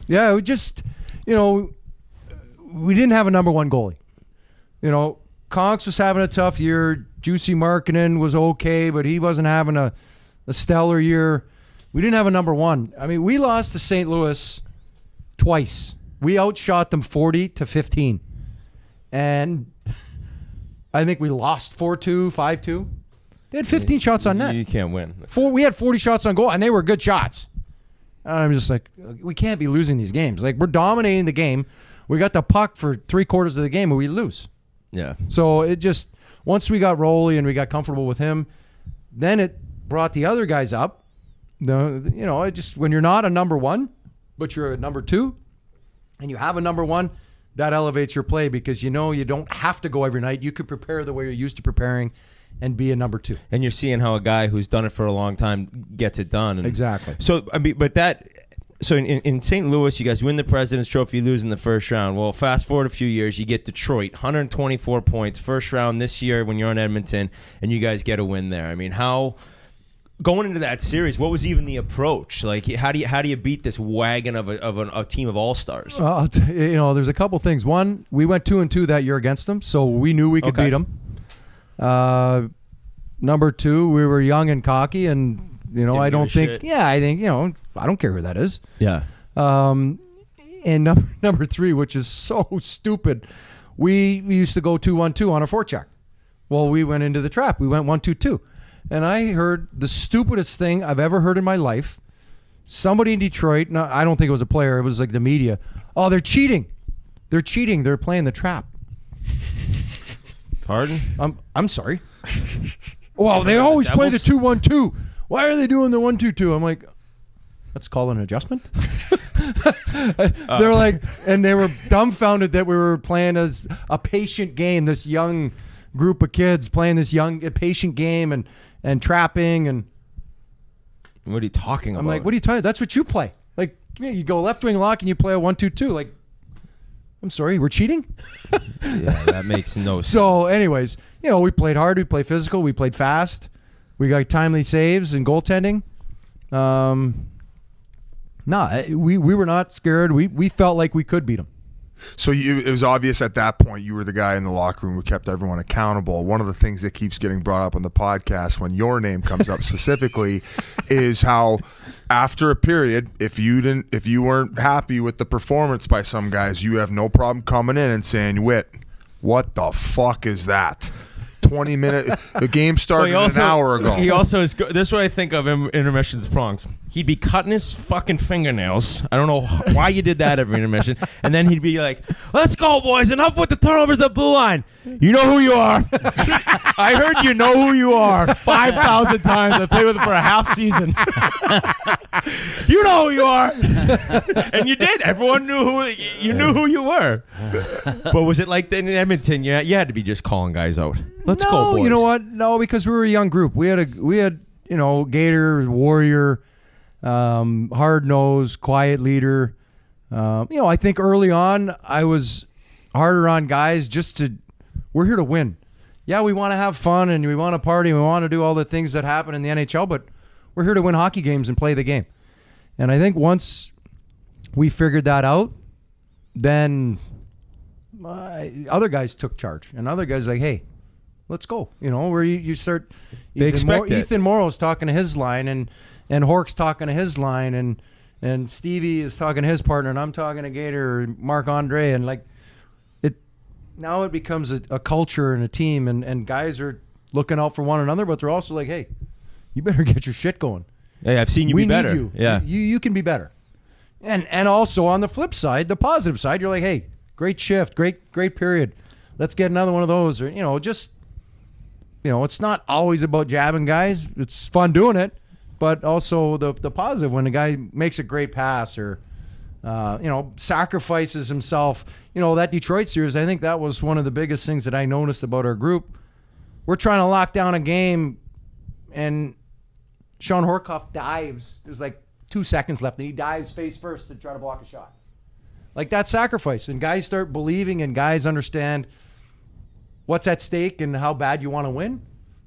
Yeah, we just we didn't have a number one goalie. Conks was having a tough year. Juicy Markkinen was okay, but he wasn't having a stellar year. We didn't have a number one. I mean, we lost to St. Louis twice. We outshot them 40-15. And I think we lost 4-2, 5-2. They had 15 shots on net. You can't win. We had 40 shots on goal, and they were good shots. And I'm just like, we can't be losing these games. Like, we're dominating the game. We got the puck for 3/4 of the game, and we lose. Yeah. So it just, once we got Roley and we got comfortable with him, then it brought the other guys up. It just, when you're not a number one, but you're a number two, and you have a number one, that elevates your play because you don't have to go every night. You could prepare the way you're used to preparing and be a number two. And you're seeing how a guy who's done it for a long time gets it done. And Exactly. So, I mean, So in St. Louis, you guys win the President's Trophy, you lose in the first round. Well, fast forward a few years, you get Detroit, 124 points, first round this year when you're on Edmonton, and you guys get a win there. I mean, how going into that series, what was even the approach? Like, how do you beat this wagon of a team of all-stars? There's a couple things. One, we went 2-2 that year against them, so we knew we could beat them. Number two, we were young and cocky, and I don't think. Yeah, I think I don't care who that is. Yeah. And number three, which is so stupid, we used to go 2-1-2 on a forecheck. Well, we went into the trap. We went 1-2-2, and I heard the stupidest thing I've ever heard in my life. Somebody in Detroit, no, I don't think it was a player. It was like the media. Oh, they're cheating. They're cheating. They're playing the trap. Pardon? I'm sorry. Well, they always play the 2-1-2. Why are they doing the 1-2-2? I'm like, let's call it an adjustment. They're like, and they were dumbfounded that we were playing as a patient game. This young group of kids playing this patient game and trapping and. What are you talking about? I'm like, what are you talking? That's what you play. Like, you go left wing lock and you play a 1-2-2. Like, I'm sorry, we're cheating. Yeah, that makes no sense. So, anyways, we played hard, we played physical, we played fast, we got timely saves and goaltending. We were not scared. We felt like we could beat them. So it was obvious at that point you were the guy in the locker room who kept everyone accountable. One of the things that keeps getting brought up on the podcast when your name comes up specifically is how after a period, if you weren't happy with the performance by some guys, you have no problem coming in and saying, "Whit, what the fuck is that?" 20 minutes. The game started an hour ago. He also is. This is what I think of intermissions prongs. He'd be cutting his fucking fingernails. I don't know why you did that every intermission. And then he'd be like, "Let's go, boys. Enough with the turnovers at blue line. You know who you are." I heard you know who you are 5,000 times. I played with him for a half season. You know who you are. And you did. Everyone knew who you were. But was it like that in Edmonton? You had to be just calling guys out. Let's go, boys. You know what? No, because we were a young group. We had Gator, Warrior, hard nosed, quiet leader. I think early on I was harder on guys we're here to win. Yeah, we want to have fun and we want to party and we want to do all the things that happen in the NHL, but we're here to win hockey games and play the game. And I think once we figured that out, then other guys took charge and other guys like, hey, let's go. Where you start. They expect it. Ethan Morrow's talking to his line, and Hork's talking to his line, and Stevie is talking to his partner, and I'm talking to Gator, or Marc Andre, and like it. Now it becomes a culture and a team, and guys are looking out for one another, but they're also like, hey, you better get your shit going. Hey, I've seen you be better. Need you. Yeah, you can be better. And also on the flip side, the positive side, you're like, hey, great shift, great period. Let's get another one of those, or it's not always about jabbing guys. It's fun doing it, but also the positive when a guy makes a great pass or, sacrifices himself. That Detroit series, I think that was one of the biggest things that I noticed about our group. We're trying to lock down a game, and Sean Horkoff dives. There's like 2 seconds left, and he dives face first to try to block a shot. Like that sacrifice, and guys start believing, and guys understand what's at stake and how bad you want to win.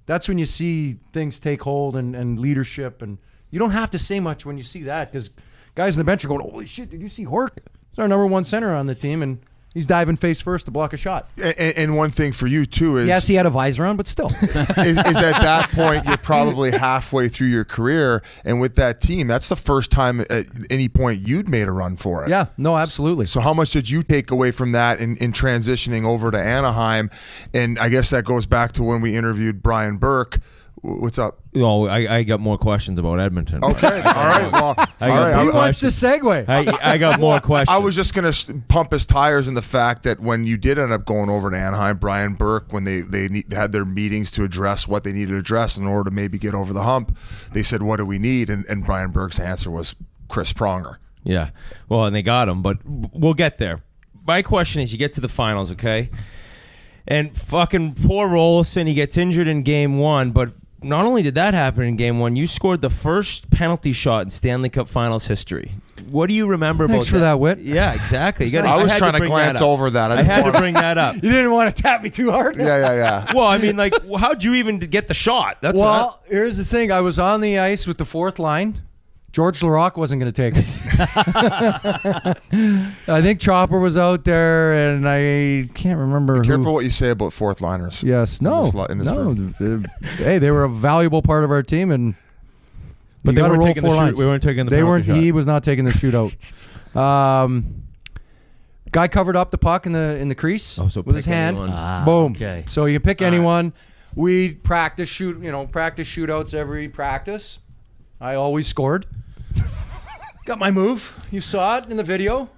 That's when you see things take hold and leadership. And you don't have to say much when you see that, because guys in the bench are going, holy shit, did you see Hork? He's our number one center on the team, and he's diving face first to block a shot. And one thing for you, too, is... Yes, he had a visor on, but still. is at that point, you're probably halfway through your career, and with that team, that's the first time at any point you'd made a run for it. Yeah, no, absolutely. So how much did you take away from that in transitioning over to Anaheim? And I guess that goes back to when we interviewed Brian Burke. What's up? No, I got more questions about Edmonton. Okay, all right. Well, He wants to segue. I got more questions. I was just going to pump his tires in the fact that when you did end up going over to Anaheim, Brian Burke, when they had their meetings to address what they needed to address in order to maybe get over the hump, they said, what do we need? And Brian Burke's answer was Chris Pronger. Yeah. Well, and they got him, but we'll get there. My question is, you get to the finals, okay? And fucking poor Rolison, he gets injured in game one, but not only did that happen in game one, you scored the first penalty shot in Stanley Cup Finals history. What do you remember Thanks about for that, Whit. Yeah, exactly. I was trying to glance over that. I had to bring that up. You didn't want to tap me too hard? Yeah. Well, I mean, like, how'd you even get the shot? Here's the thing. I was on the ice with the fourth line. George Larocque wasn't going to take it. I think Chopper was out there, and I can't remember Be careful what you say about fourth liners. Yes, no. In this room. Hey, they were a valuable part of our team, but they weren't taking the shoot. We weren't taking the penalty shot. He was not taking the shootout. Guy covered up the puck in the crease with his hand. Boom. Okay. So you pick anyone. We practice shootouts every practice. I always scored. Got my move. You saw it in the video.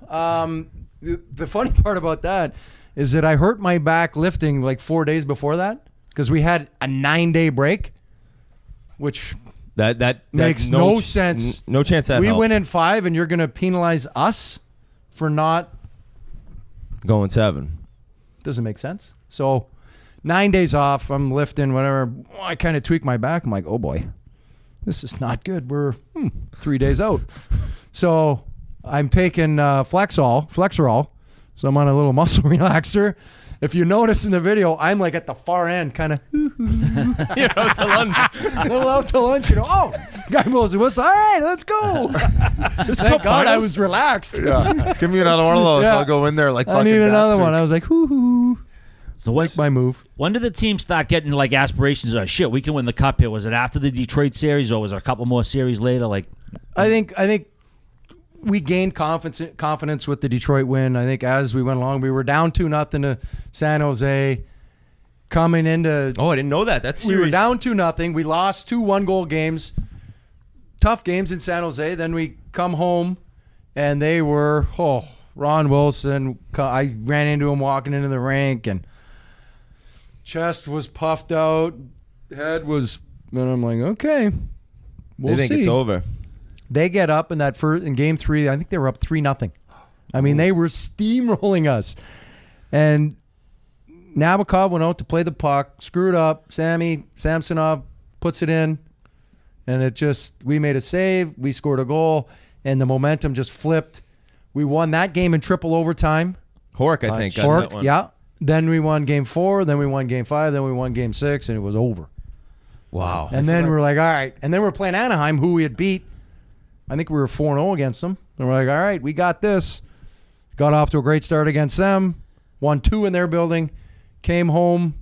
the funny part about that is that I hurt my back lifting like 4 days before that because we had a 9-day break, which that makes no sense. No chance that we helped. went in 5, and you're going to penalize us for not going 7. Doesn't make sense. So 9 days off, I'm lifting, whatever. I kind of tweak my back. I'm like, oh boy, this is not good. We're 3 days out. So I'm taking Flexerol. So I'm on a little muscle relaxer. If you notice in the video, I'm like at the far end, kind of. You're out to lunch. A little out to lunch, Oh, guy blows the whistle. All right, let's go. Thank God I was relaxed. Yeah. Give me another one of those. Yeah. I'll go in there like I fucking need another Datsuk. one. I was like, hoo. So Like my move. when did the team start getting like aspirations of shit? We can win the cup here. Was it after the Detroit series, or was it a couple more series later? Like, I think we gained confidence with the Detroit win. I think as we went along, we were down 2-0 to San Jose. Coming into Oh, I didn't know that. That's we were serious. down 2-0. We lost 2 1-goal games. Tough games in San Jose. Then we come home, and they were Ron Wilson. I ran into him walking into the rink, and chest was puffed out, head was. And I'm like, okay, we'll They think see. it's over. They get up in game 3. I think they were up 3-0. I mean, they were steamrolling us. And Nabokov went out to play the puck, screwed up. Samsonov puts it in, and we made a save. We scored a goal, and the momentum just flipped. We won that game in triple overtime. Hork, I think. got that one. Yeah. Then we won game 4. Then we won game 5. Then we won game 6, and it was over. Wow. And then we were like, all right. And then we're playing Anaheim, who we had beat. I think we were 4-0 against them. And we're like, all right, we got this. Got off to a great start against them. Won 2 in their building. Came home.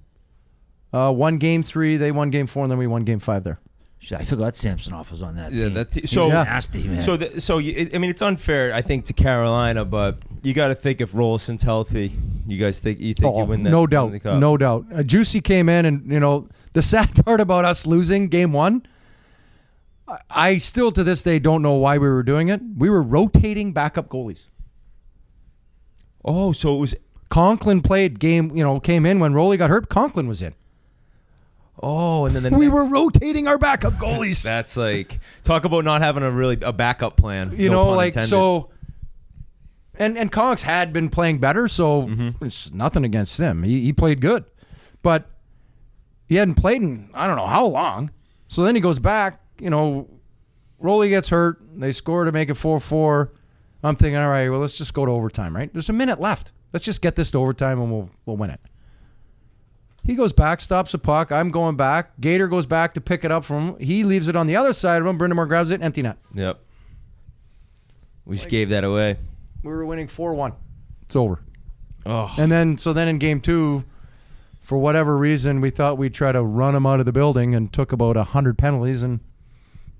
Won game 3. They won game 4, and then we won game 5 there. shit, I forgot Samsonov was on that Yeah, team. that's He so. was Yeah. nasty, man. I mean, it's unfair, I think, to Carolina, but you got to think if Rolson's healthy, you think you win that? No Stanley doubt. Cup. No doubt. Juicy came in, and, the sad part about us losing game 1, I still to this day don't know why we were doing it. We were rotating backup goalies. Oh, so it was. Conklin came in when Rolly got hurt. Conklin was in. Oh, and then We were rotating our backup goalies. That's like talk about not having a backup plan. No pun intended. so. And Conks had been playing better, so it's nothing against him. He played good, but he hadn't played in I don't know how long. So then he goes back. Rolly gets hurt. They score to make it 4-4. I'm thinking, all right, well, let's just go to overtime, right? There's a minute left. Let's just get this to overtime and we'll win it. He goes back, stops the puck. I'm going back. Gator goes back to pick it up from him. He leaves it on the other side of him. Brindamore grabs it, empty net. Yep. We just gave that away. We were winning 4-1. It's over. Oh. And then in game 2, for whatever reason, we thought we'd try to run him out of the building and took about 100 penalties, and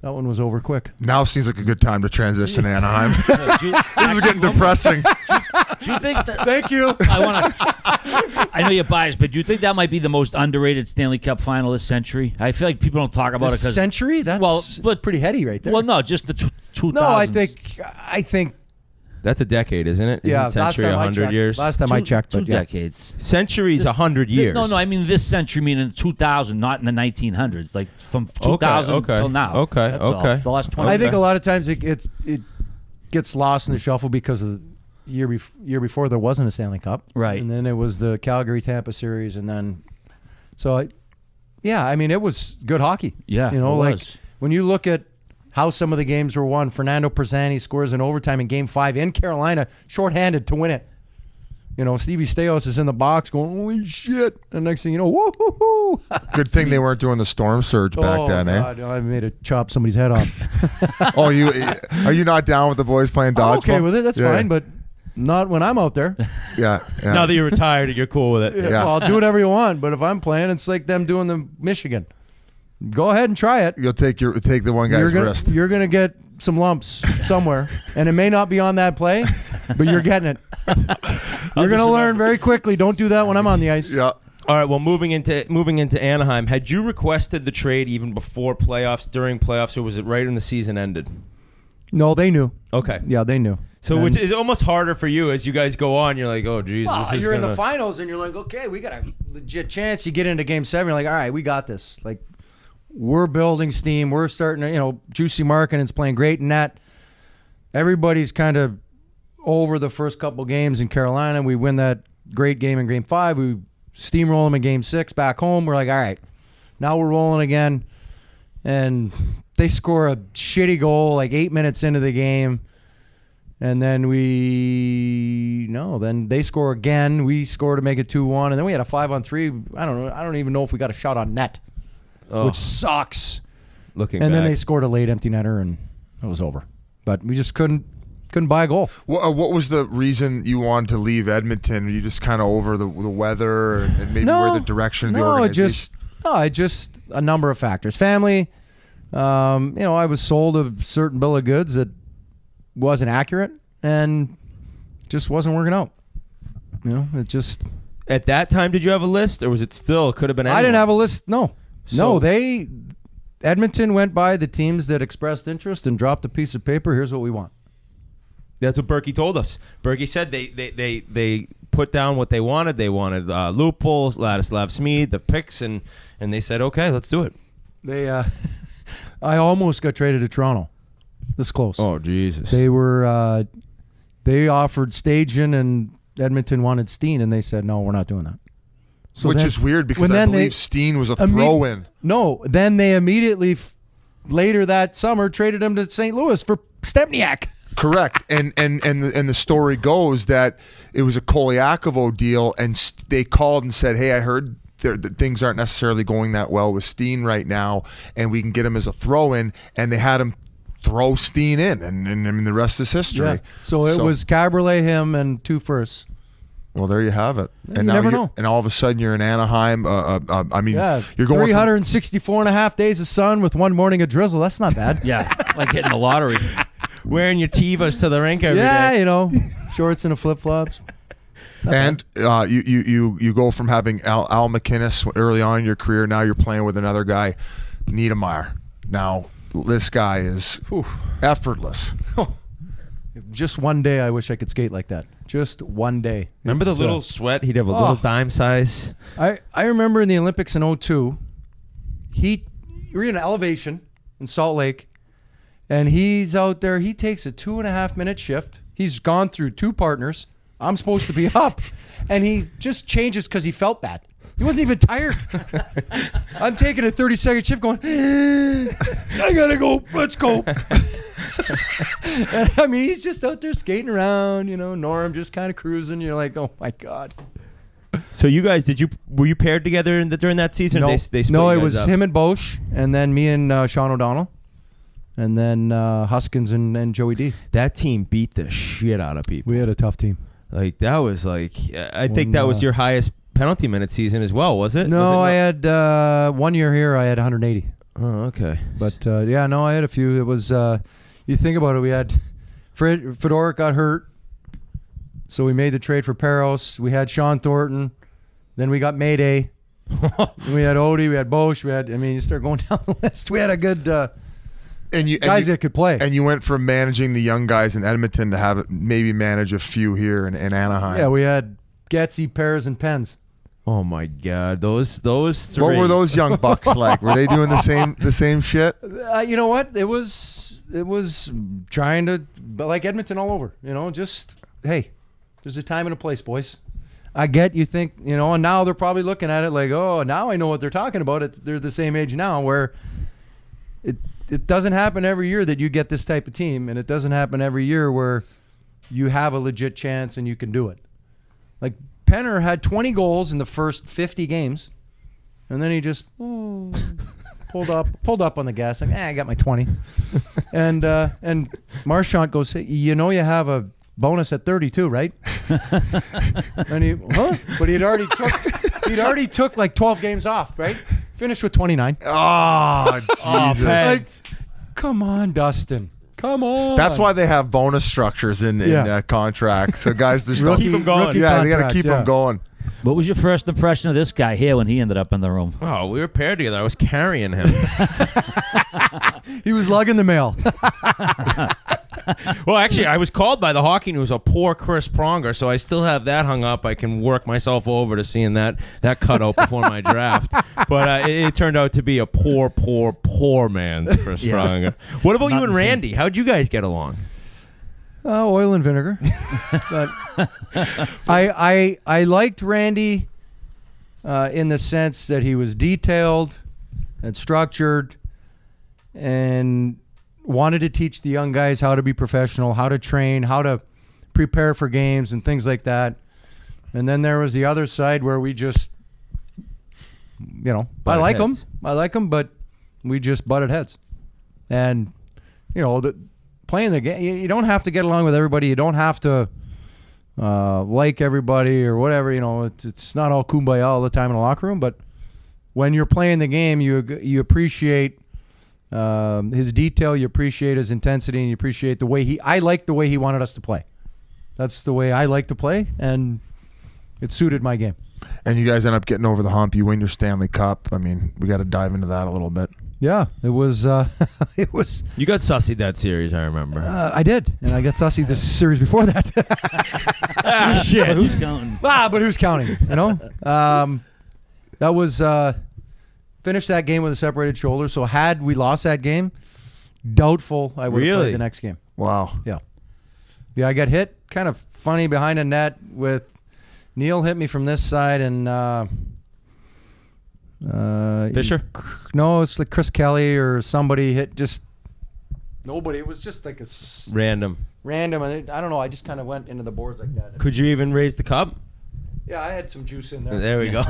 that one was over quick. Now seems like a good time to transition to Anaheim. Do you- This is getting depressing. Do you think that? Thank you. I know you're biased, but do you think that might be the most underrated Stanley Cup final this century? I feel like people don't talk about it because. Century? That's pretty heady right there. Well, no, just the 2000s. No, I think That's a decade, isn't it? yeah. Isn't century last time I 100 checked- years. Last time I checked, two but yeah. decades. Century's 100 years. No, I mean this century, meaning 2000, not in the 1900s. Like from 2000 okay. till now. Okay, That's all. okay. The last 20. I think a lot of times it gets lost in the shuffle because of the year before there wasn't a Stanley Cup, Right. And then it was the Calgary Tampa series, and then it was good hockey. Yeah, it like was. when you look at how some of the games were won. Fernando Perzani scores in overtime in Game 5 in Carolina, shorthanded to win it. Stevie Stais is in the box going, holy shit. And next thing you know, woo-hoo-hoo. Good thing they weren't doing the storm surge back then, God, I made it chop somebody's head off. Oh, are you not down with the boys playing dodgeball? I'm okay with it. That's Yeah. fine, but not when I'm out there. Yeah. Now that you're retired, you're cool with it. Yeah. Well, I'll do whatever you want, but if I'm playing, it's like them doing the Michigan. Go ahead and try it. You'll take the one guy's wrist. You're gonna get some lumps somewhere, and it may not be on that play, but you're getting it. You're gonna learn very quickly. Don't do that when I'm on the ice. Yeah. All right. Well, moving into Anaheim, had you requested the trade even before playoffs, during playoffs, or was it right when the season ended? No, they knew. Okay. Yeah, they knew. So which is almost harder for you as you guys go on. You're like, oh, geez, Well, this is you're in gonna... the finals, and you're like, okay, we got a legit chance. You get into Game 7, you're like, all right, we got this. Like, we're building steam. We're starting to, Juicy Markkinen's playing great in net. Everybody's kind of over the first couple games in Carolina. We win that great game in Game 5. We steamroll them in Game 6 back home. We're like, all right, now we're rolling again. And they score a shitty goal like 8 minutes into the game. And then then they score again. We score to make it 2-1. And then we had a 5-on-3. I don't know. I don't even know if we got a shot on net, which sucks. Looking and back. then they scored a late empty netter, and it was over. But we just couldn't buy a goal. What was the reason you wanted to leave Edmonton? Were you just kind of over the weather and maybe where the direction of the organization? Just a number of factors. Family. I was sold a certain bill of goods that wasn't accurate and just wasn't working out. It just... At that time, did you have a list, or was it still? It could have been anyone. I didn't have a list. No. So- Edmonton went by the teams that expressed interest and dropped a piece of paper. Here's what we want. That's what Berkey told us. Berkey said they put down what they wanted. They wanted Lupul, Ladislav Smid, the picks, and they said, okay, let's do it. I almost got traded to Toronto. This close. Oh, Jesus. They were they offered Stajan, and Edmonton wanted Steen, and they said, no, we're not doing that. So Which is weird because I believe Steen was a throw-in. No, then they immediately later that summer traded him to St. Louis for Stempniak. Correct, and the story goes that it was a Kolyakovo deal, and they called and said, "Hey, I heard that things aren't necessarily going that well with Steen right now, and we can get him as a throw-in," and they had him throw Steen in, and I mean the rest is history. Yeah. So it was Caberlet, him, and 2 firsts. Well, there you have it. You And now never know. And all of a sudden you're in Anaheim. You're going 364 and a half days of sun with 1 morning of drizzle. That's not bad. Yeah, like hitting the lottery. Wearing your Tevas to the rink every day. Shorts and flip-flops. And you go from having Al McInnes early on in your career. Now you're playing with another guy, Niedermayer. Now this guy is effortless. Just one day, I wish I could skate like that. Just one day. Remember the little sweat? He'd have a little dime size. I remember in the Olympics in 2002, we were in elevation in Salt Lake, and he's out there. He takes a 2.5-minute shift. He's gone through 2 partners. I'm supposed to be up, and he just changes because he felt bad. He wasn't even tired. I'm taking a 30-second shift going, I gotta go. Let's go. And I mean, he's just out there skating around, Norm just kind of cruising. You're like, oh my God. So you guys, were you paired together during that season? No, They split no, you it guys was up? him and Bosch, and then me and Sean O'Donnell, and then Huskins and Joey D. That team beat the shit out of people. We had a tough team. Like that was like, I think that was your highest penalty minute season as well, was it? No, was it I had 1 year here. I had 180. Oh, okay. But I had a few. It was you think about it. We had Fedoruk got hurt, so we made the trade for Peros. We had Sean Thornton. Then we got Mayday. We had Odie. We had Bosch. You start going down the list. We had a good guys that could play. And you went from managing the young guys in Edmonton to maybe manage a few here in Anaheim. Yeah, we had Getsy, Pears, and Pens. Oh my God, those 3. What were those young bucks like? Were they doing the same shit? You know what? It was trying to, but like Edmonton all over. Just hey, there's a time and a place, boys. I get you think, and now they're probably looking at it like, oh, now I know what they're talking about. They're the same age now where it doesn't happen every year that you get this type of team, and it doesn't happen every year where you have a legit chance and you can do it. Like Penner had 20 goals in the first 50 games, and then he just pulled up on the gas like, I got my 20. And Marchand goes, hey, you have a bonus at 32, right? And he, but he'd already took like 12 games off, right? Finished with 29. Oh, Jesus. Like, come on, Dustin. Come on. That's why they have bonus structures in contracts. So guys, there's Keep them going. Yeah, they got to keep them going. What was your first impression of this guy here when he ended up in the room? Oh, we were paired together. I was carrying him. He was lugging the mail. Well, actually, I was called by the Hockey News a poor Chris Pronger, so I still have that hung up. I can work myself over to seeing that cutout before my draft. But it turned out to be a poor man's Chris Pronger. What about you and Randy? How'd you guys get along? Oil and vinegar. But I liked Randy in the sense that he was detailed and structured and wanted to teach the young guys how to be professional, how to train, how to prepare for games and things like that. And then there was the other side where we just, I like him, but we just butted heads. And, playing the game, you don't have to get along with everybody. You don't have to like everybody or whatever. It's not all kumbaya all the time in the locker room. But when you're playing the game, you appreciate his detail, you appreciate his intensity, and you appreciate the way I like the way he wanted us to play. That's the way I like to play, and it suited my game. And you guys end up getting over the hump. You win your Stanley Cup. I mean, we got to dive into that a little bit. Yeah, it was. It was. You got sussied that series, I remember. I did, and I got sussied this series before that. Shit. But who's counting? But who's counting? That was finished that game with a separated shoulder. So had we lost that game, doubtful I would have played the next game. Wow. Yeah, I got hit kind of funny behind the net with Neil hit me from this side and Fisher? No, it's like Chris Kelly or somebody hit just nobody. It was just like a random. And I don't know. I just kind of went into the boards like that. Could you even raise the cup? Yeah, I had some juice in there. There we go.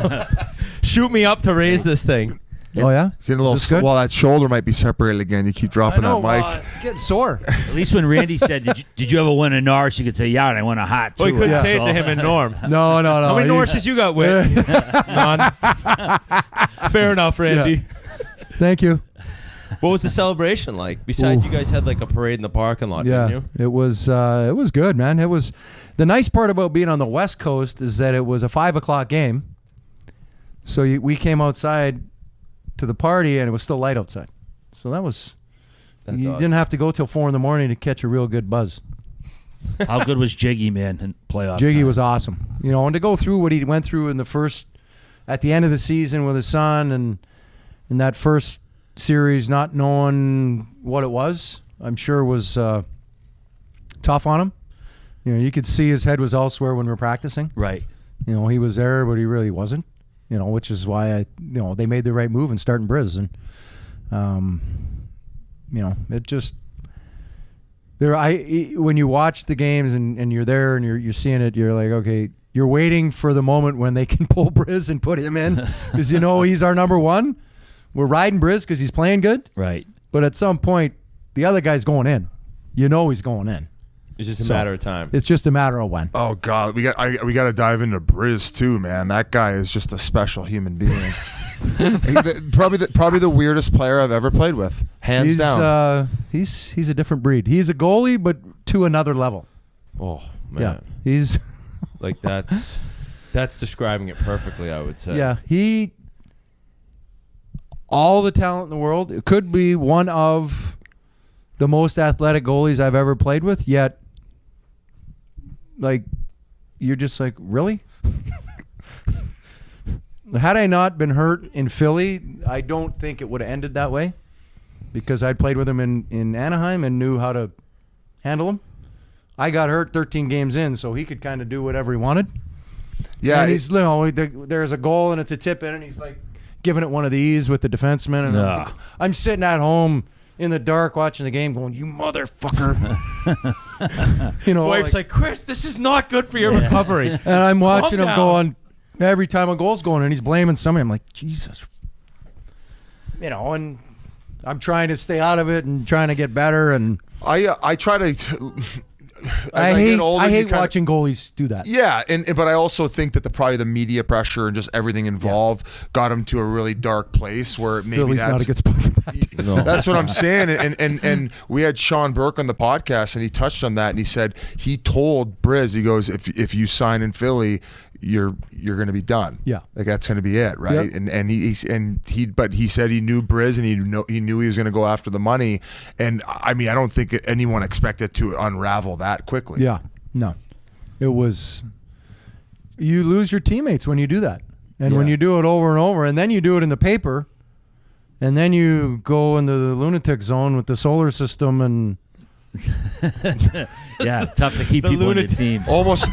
Shoot me up to raise this thing. Oh yeah, getting a little. Well, that shoulder might be separated again. You keep dropping that mic. It's getting sore. At least when Randy said, "Did you ever win a Norris?" You could say, "Yeah, and I won a Hart too." Well, you couldn't say it to him and Norm. No. How many Norrises you got with? None. Fair enough, Randy. Yeah. Thank you. What was the celebration like? Besides, you guys had like a parade in the parking lot, didn't you? It was good, man. It was the nice part about being on the West Coast is that it was a 5:00 game, so we came outside to the party and it was still light outside, so that's awesome. Didn't have to go till 4 a.m. to catch a real good buzz. How good was Jiggy, man, in playoff Jiggy time? was awesome, and to go through what he went through in the first, at the end of the season with his son, and in that first series, not knowing what it was, I'm sure was tough on him. You could see his head was elsewhere when we were practicing. Right. He was there, but he really wasn't. Which is why they made the right move in starting Bryz, and it just there. When you watch the games and you're there and you're seeing it, you're like, okay, you're waiting for the moment when they can pull Bryz and put him in because he's our number one. We're riding Bryz because he's playing good, right? But at some point, the other guy's going in. He's going in. It's just a matter of time. It's just a matter of when. Oh God, we got to dive into Bryz too, man. That guy is just a special human being. probably the weirdest player I've ever played with, hands down. He's a different breed. He's a goalie, but to another level. Oh man, yeah, he's like that's describing it perfectly, I would say. Yeah, all the talent in the world. It could be one of the most athletic goalies I've ever played with, yet you're just like, really? Had I not been hurt in Philly, I don't think it would have ended that way because I'd played with him in Anaheim and knew how to handle him. I got hurt 13 games in, so he could kind of do whatever he wanted. Yeah. And he's, there's a goal and it's a tip in and he's like giving it one of these with the defenseman. And I'm sitting at home in the dark watching the game going, you motherfucker. Wife's like, Chris, this is not good for your recovery. And I'm watching him going, every time a goal's going and he's blaming somebody. I'm like, Jesus. And I'm trying to stay out of it and trying to get better. And I try to... I hate watching goalies do that. Yeah, but I also think that probably the media pressure and just everything involved got him to a really dark place where maybe Philly's that's not a good spot for that. No. That's what I'm saying. And we had Sean Burke on the podcast and he touched on that and he said he told Bryz, he goes, if you sign in Philly, you're going to be done. Yeah. Like that's going to be it, right? Yep. But he said he knew Briz and he knew he was going to go after the money. And I mean, I don't think anyone expected to unravel that quickly. Yeah, no, it was. You lose your teammates when you do that, and when you do it over and over, and then you do it in the paper, and then you go into the lunatic zone with the solar system and. Yeah, tough to keep people on your team. Almost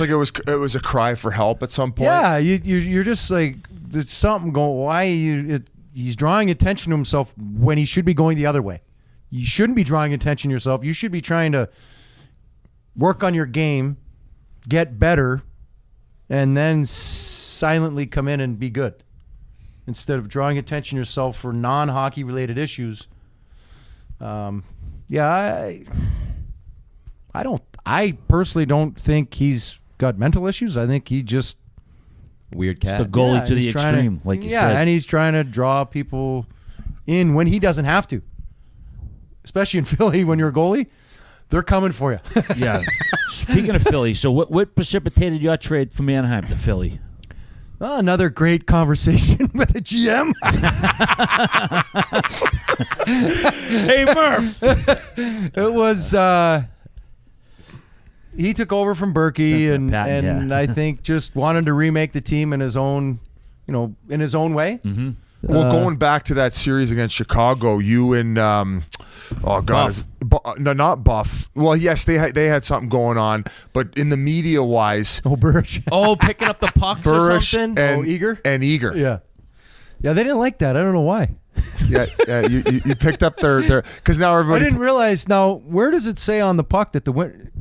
like it was a cry for help at some point. Yeah, you're just like there's something going. Why he's drawing attention to himself when he should be going the other way. You shouldn't be drawing attention to yourself. You should be trying to work on your game, get better, and then silently come in and be good. Instead of drawing attention to yourself for non-hockey related issues. I personally don't think he's got mental issues. I think he just Weird It's cat. the goalie to the he's trying extreme, like you said. Yeah, and he's trying to draw people in when he doesn't have to. Especially in Philly, when you're a goalie, they're coming for you. Yeah. Speaking of Philly, so what precipitated your trade from Anaheim to Philly? Oh, another great conversation with the GM. Hey, Murph. It was he took over from Berkey Sense of Pat, and yeah. I think just wanted to remake the team in his own, in his own way. Mm-hmm. Well, going back to that series against Chicago, you and not Buff. Well, yes, they had something going on, but in the media wise, Burridge. Picking up the pucks or Burridge something. and Eager? Eager. Yeah, they didn't like that. I don't know why. yeah. You picked up their because now I everybody. didn't realize. Now, where does it say on the puck that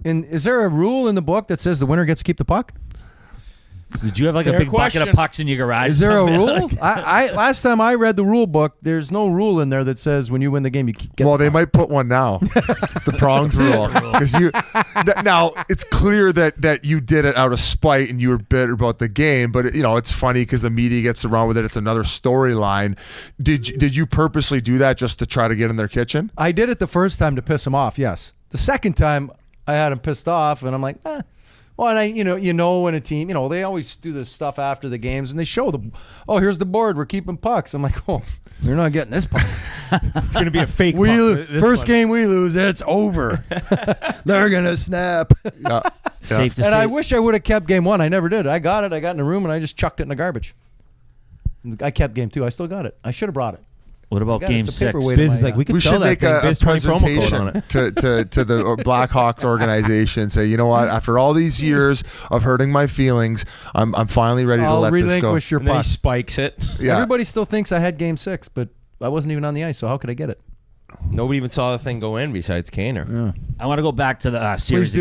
is there a rule in the book that says the winner gets to keep the puck? Did you have like Fair a big bucket question. of pucks in your garage? Is there a somewhere? rule? I last time I read the rule book, there's no rule in there that says when you win the game you get. Well, the they puck. might put one now, the prongs rule, because now it's clear that you did it out of spite and you were bitter about the game. But it's funny because the media gets around with it. It's another storyline. Did you purposely do that just to try to get in their kitchen? I did it the first time to piss him off. Yes, the second time I had him pissed off, and I'm like, Well, and when a team, they always do this stuff after the games, and they show here's the board, we're keeping pucks. I'm like, you're not getting this puck. It's going to be a fake puck. First game we lose, it's over. They're gonna snap. Yeah. Safe to And say. I wish I would have kept game one. I never did. I got it. I got in the room and I just chucked it in the garbage. I kept game two. I still got it. I should have brought it. What about Got it. game It's a 6? paperweight. Biz is like, we could sell should that make thing. a Biz 20 promo code presentation on it. to the Blackhawks organization. Say, you know what? After all these years of hurting my feelings, I'm finally ready to I'll let this go. relinquish your And then he puck. spikes it. Yeah. Everybody still thinks I had game 6, but I wasn't even on the ice, so how could I get it? Nobody even saw the thing go in besides Kaner. I want to go back to the series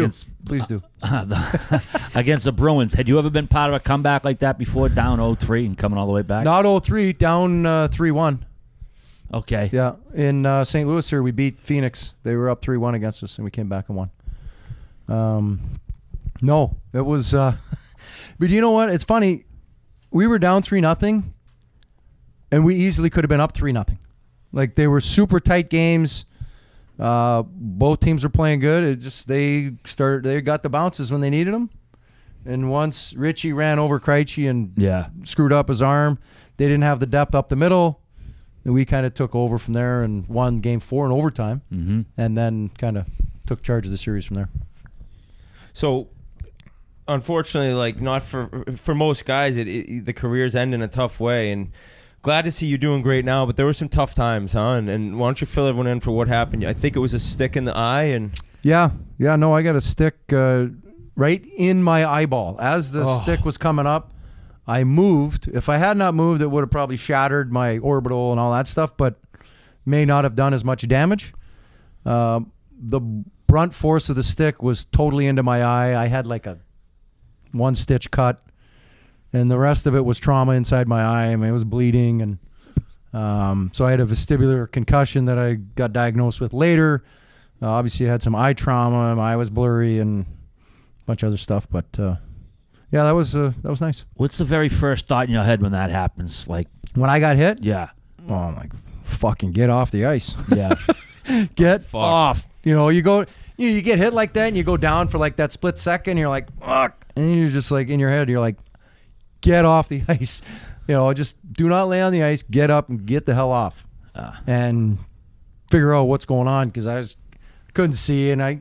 Please do. against the Bruins. Had you ever been part of a comeback like that before, down 0-3 and coming all the way back? Not 0-3, down 3-1. Okay. Yeah, in St. Louis here, we beat Phoenix. They were up 3-1 against us, and we came back and won. No, it was. But you know what? It's funny. We were down 3-0, and we easily could have been up 3-0. Like they were super tight games. Both teams were playing good. It just they got the bounces when they needed them. And once Richie ran over Krejci and screwed up his arm, they didn't have the depth up the middle. And we kind of took over from there and won game 4 in overtime, and then kind of took charge of the series from there. So, unfortunately, like not for most guys, the careers end in a tough way. And glad to see you doing great now, but there were some tough times, huh? And why don't you fill everyone in for what happened? I think it was a stick in the eye, and No, I got a stick right in my eyeball as the stick was coming up. I moved. If I had not moved, it would have probably shattered my orbital and all that stuff, but may not have done as much damage. The brunt force of the stick was totally into my eye. I had like a 1-stitch cut, and the rest of it was trauma inside my eye. I mean, it was bleeding, and so I had a vestibular concussion that I got diagnosed with later. Obviously, I had some eye trauma. My eye was blurry and a bunch of other stuff, but yeah, that was nice. What's the very first thought in your head when that happens? Like, When I got hit, yeah. I'm like, fucking get off the ice. Yeah. Get off. You go. you get hit like that and you go down for like that split second. You're like, fuck. And you're just like in your head, you're like, get off the ice. Just do not lay on the ice. Get up and get the hell off. And figure out what's going on, because I just couldn't see. And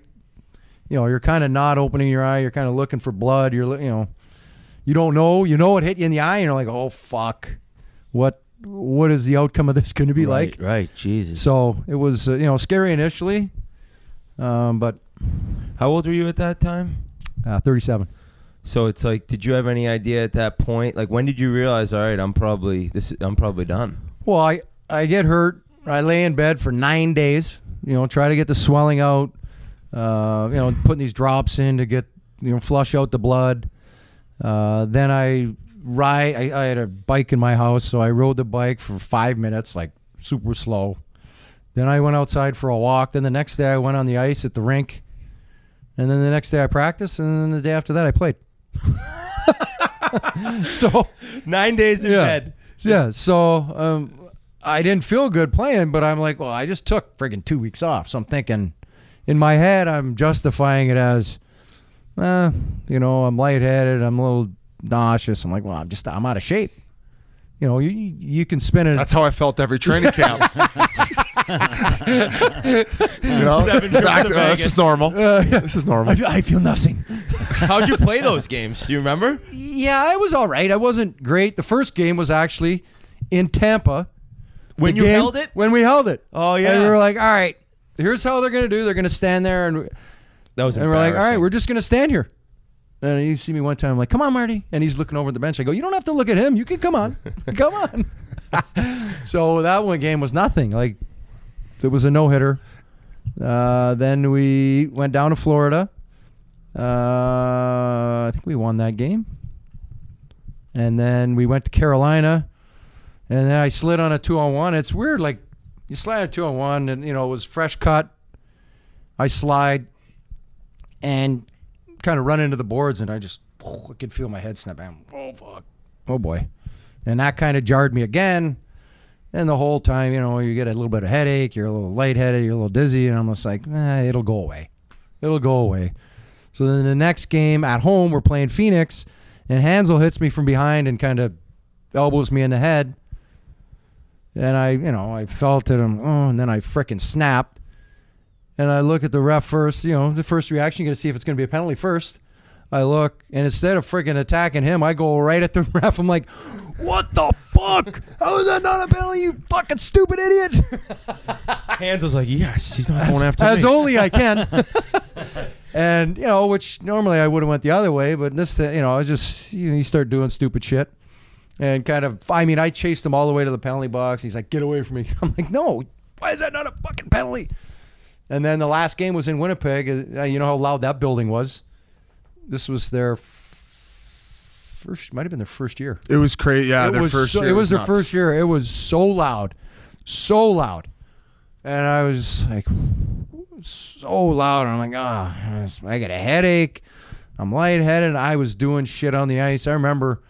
you're kind of not opening your eye. You're kind of looking for blood. You don't know. You know it hit you in the eye, and you're like, oh, fuck. What is the outcome of this going to be like? Right, Jesus. So it was, scary initially. But How old were you at that time? 37. So it's like, did you have any idea at that point? Like, when did you realize, all right, I'm probably done? Well, I get hurt. I lay in bed for 9 days, try to get the swelling out, putting these drops in to get, flush out the blood. Then I had a bike in my house, so I rode the bike for 5 minutes, like super slow. Then I went outside for a walk. Then the next day I went on the ice at the rink. And then the next day I practiced, and then the day after that I played. So 9 days in bed. Yeah, so I didn't feel good playing, but I'm like, well, I just took friggin' 2 weeks off. So I'm thinking, in my head, I'm justifying it as, I'm lightheaded, I'm a little nauseous. I'm like, well, I'm out of shape. You can spin it. That's how I felt every training camp. 7 trips Back to to, Vegas. this is normal. This is normal. I feel nothing. How'd you play those games? Do you remember? Yeah, I was all right. I wasn't great. The first game was actually in Tampa. When you held it? When we held it. Oh, yeah. And we were like, all right, here's how they're going to do. They're going to stand there. And That was we're like, all right, embarrassing. we're just going to stand here. And he see me one time, I'm like, come on, Marty. And he's looking over at the bench. I go, you don't have to look at him. You can come on. Come on. So that one game was nothing. Like, it was a no-hitter. Then we went down to Florida. I think we won that game. And then we went to Carolina. And then I slid on a 2-on-1. It's weird. Like, you slide a 2-on-1, and, it was fresh cut. I slide and kind of run into the boards, and I could feel my head snap. Oh, fuck. Oh, boy. And that kind of jarred me again. And the whole time, you get a little bit of headache. You're a little lightheaded. You're a little dizzy. And I'm just like, it'll go away. It'll go away. So then the next game at home, we're playing Phoenix, and Hansel hits me from behind and kind of elbows me in the head. And I felt it, and then I frickin' snapped. And I look at the ref first, the first reaction, you got to see if it's going to be a penalty first. I look, and instead of freaking attacking him, I go right at the ref. I'm like, what the fuck? How is that not a penalty, you fucking stupid idiot? Hands like, yes, he's not going after me. As only I can. And, which normally I would have went the other way, but this, I just, you start doing stupid shit. And I chased him all the way to the penalty box. He's like, get away from me. I'm like, no, why is that not a fucking penalty? And then the last game was in Winnipeg. You know how loud that building was? This was their might have been their first year. It was crazy. Yeah, their first year. It was their nuts. first year. It was so loud. So loud. And I was like, so loud. And I'm like, I got a headache. I'm lightheaded. I was doing shit on the ice. I remember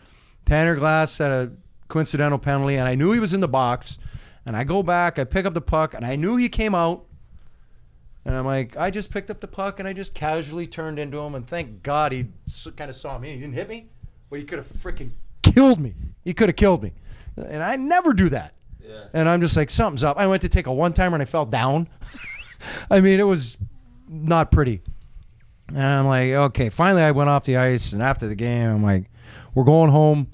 Tanner Glass had a coincidental penalty, and I knew he was in the box. And I go back, I pick up the puck, and I knew he came out. And I'm like, I just picked up the puck, and I just casually turned into him, and thank God he kind of saw me. He didn't hit me, but he could have freaking killed me. He could have killed me. And I never do that. Yeah. And I'm just like, something's up. I went to take a one-timer, and I fell down. I mean, it was not pretty. And I'm like, okay. Finally, I went off the ice, and after the game, I'm like, we're going home.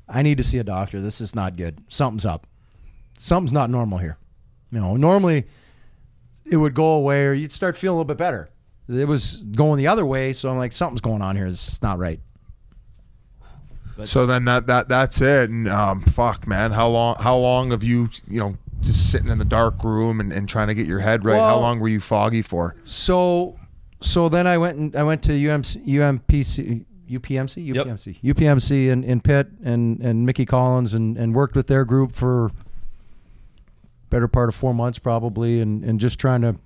I need to see a doctor. This is not good. Something's up. Something's not normal here. Normally it would go away or you'd start feeling a little bit better. It was going the other way, so I'm like, something's going on here. It's not right. So then that's it. And fuck, man, how long have you just sitting in the dark room and trying to get your head right? How long were you foggy for? So then I went to UPMC in Pitt and Mickey Collins and worked with their group for better part of 4 months probably and just trying to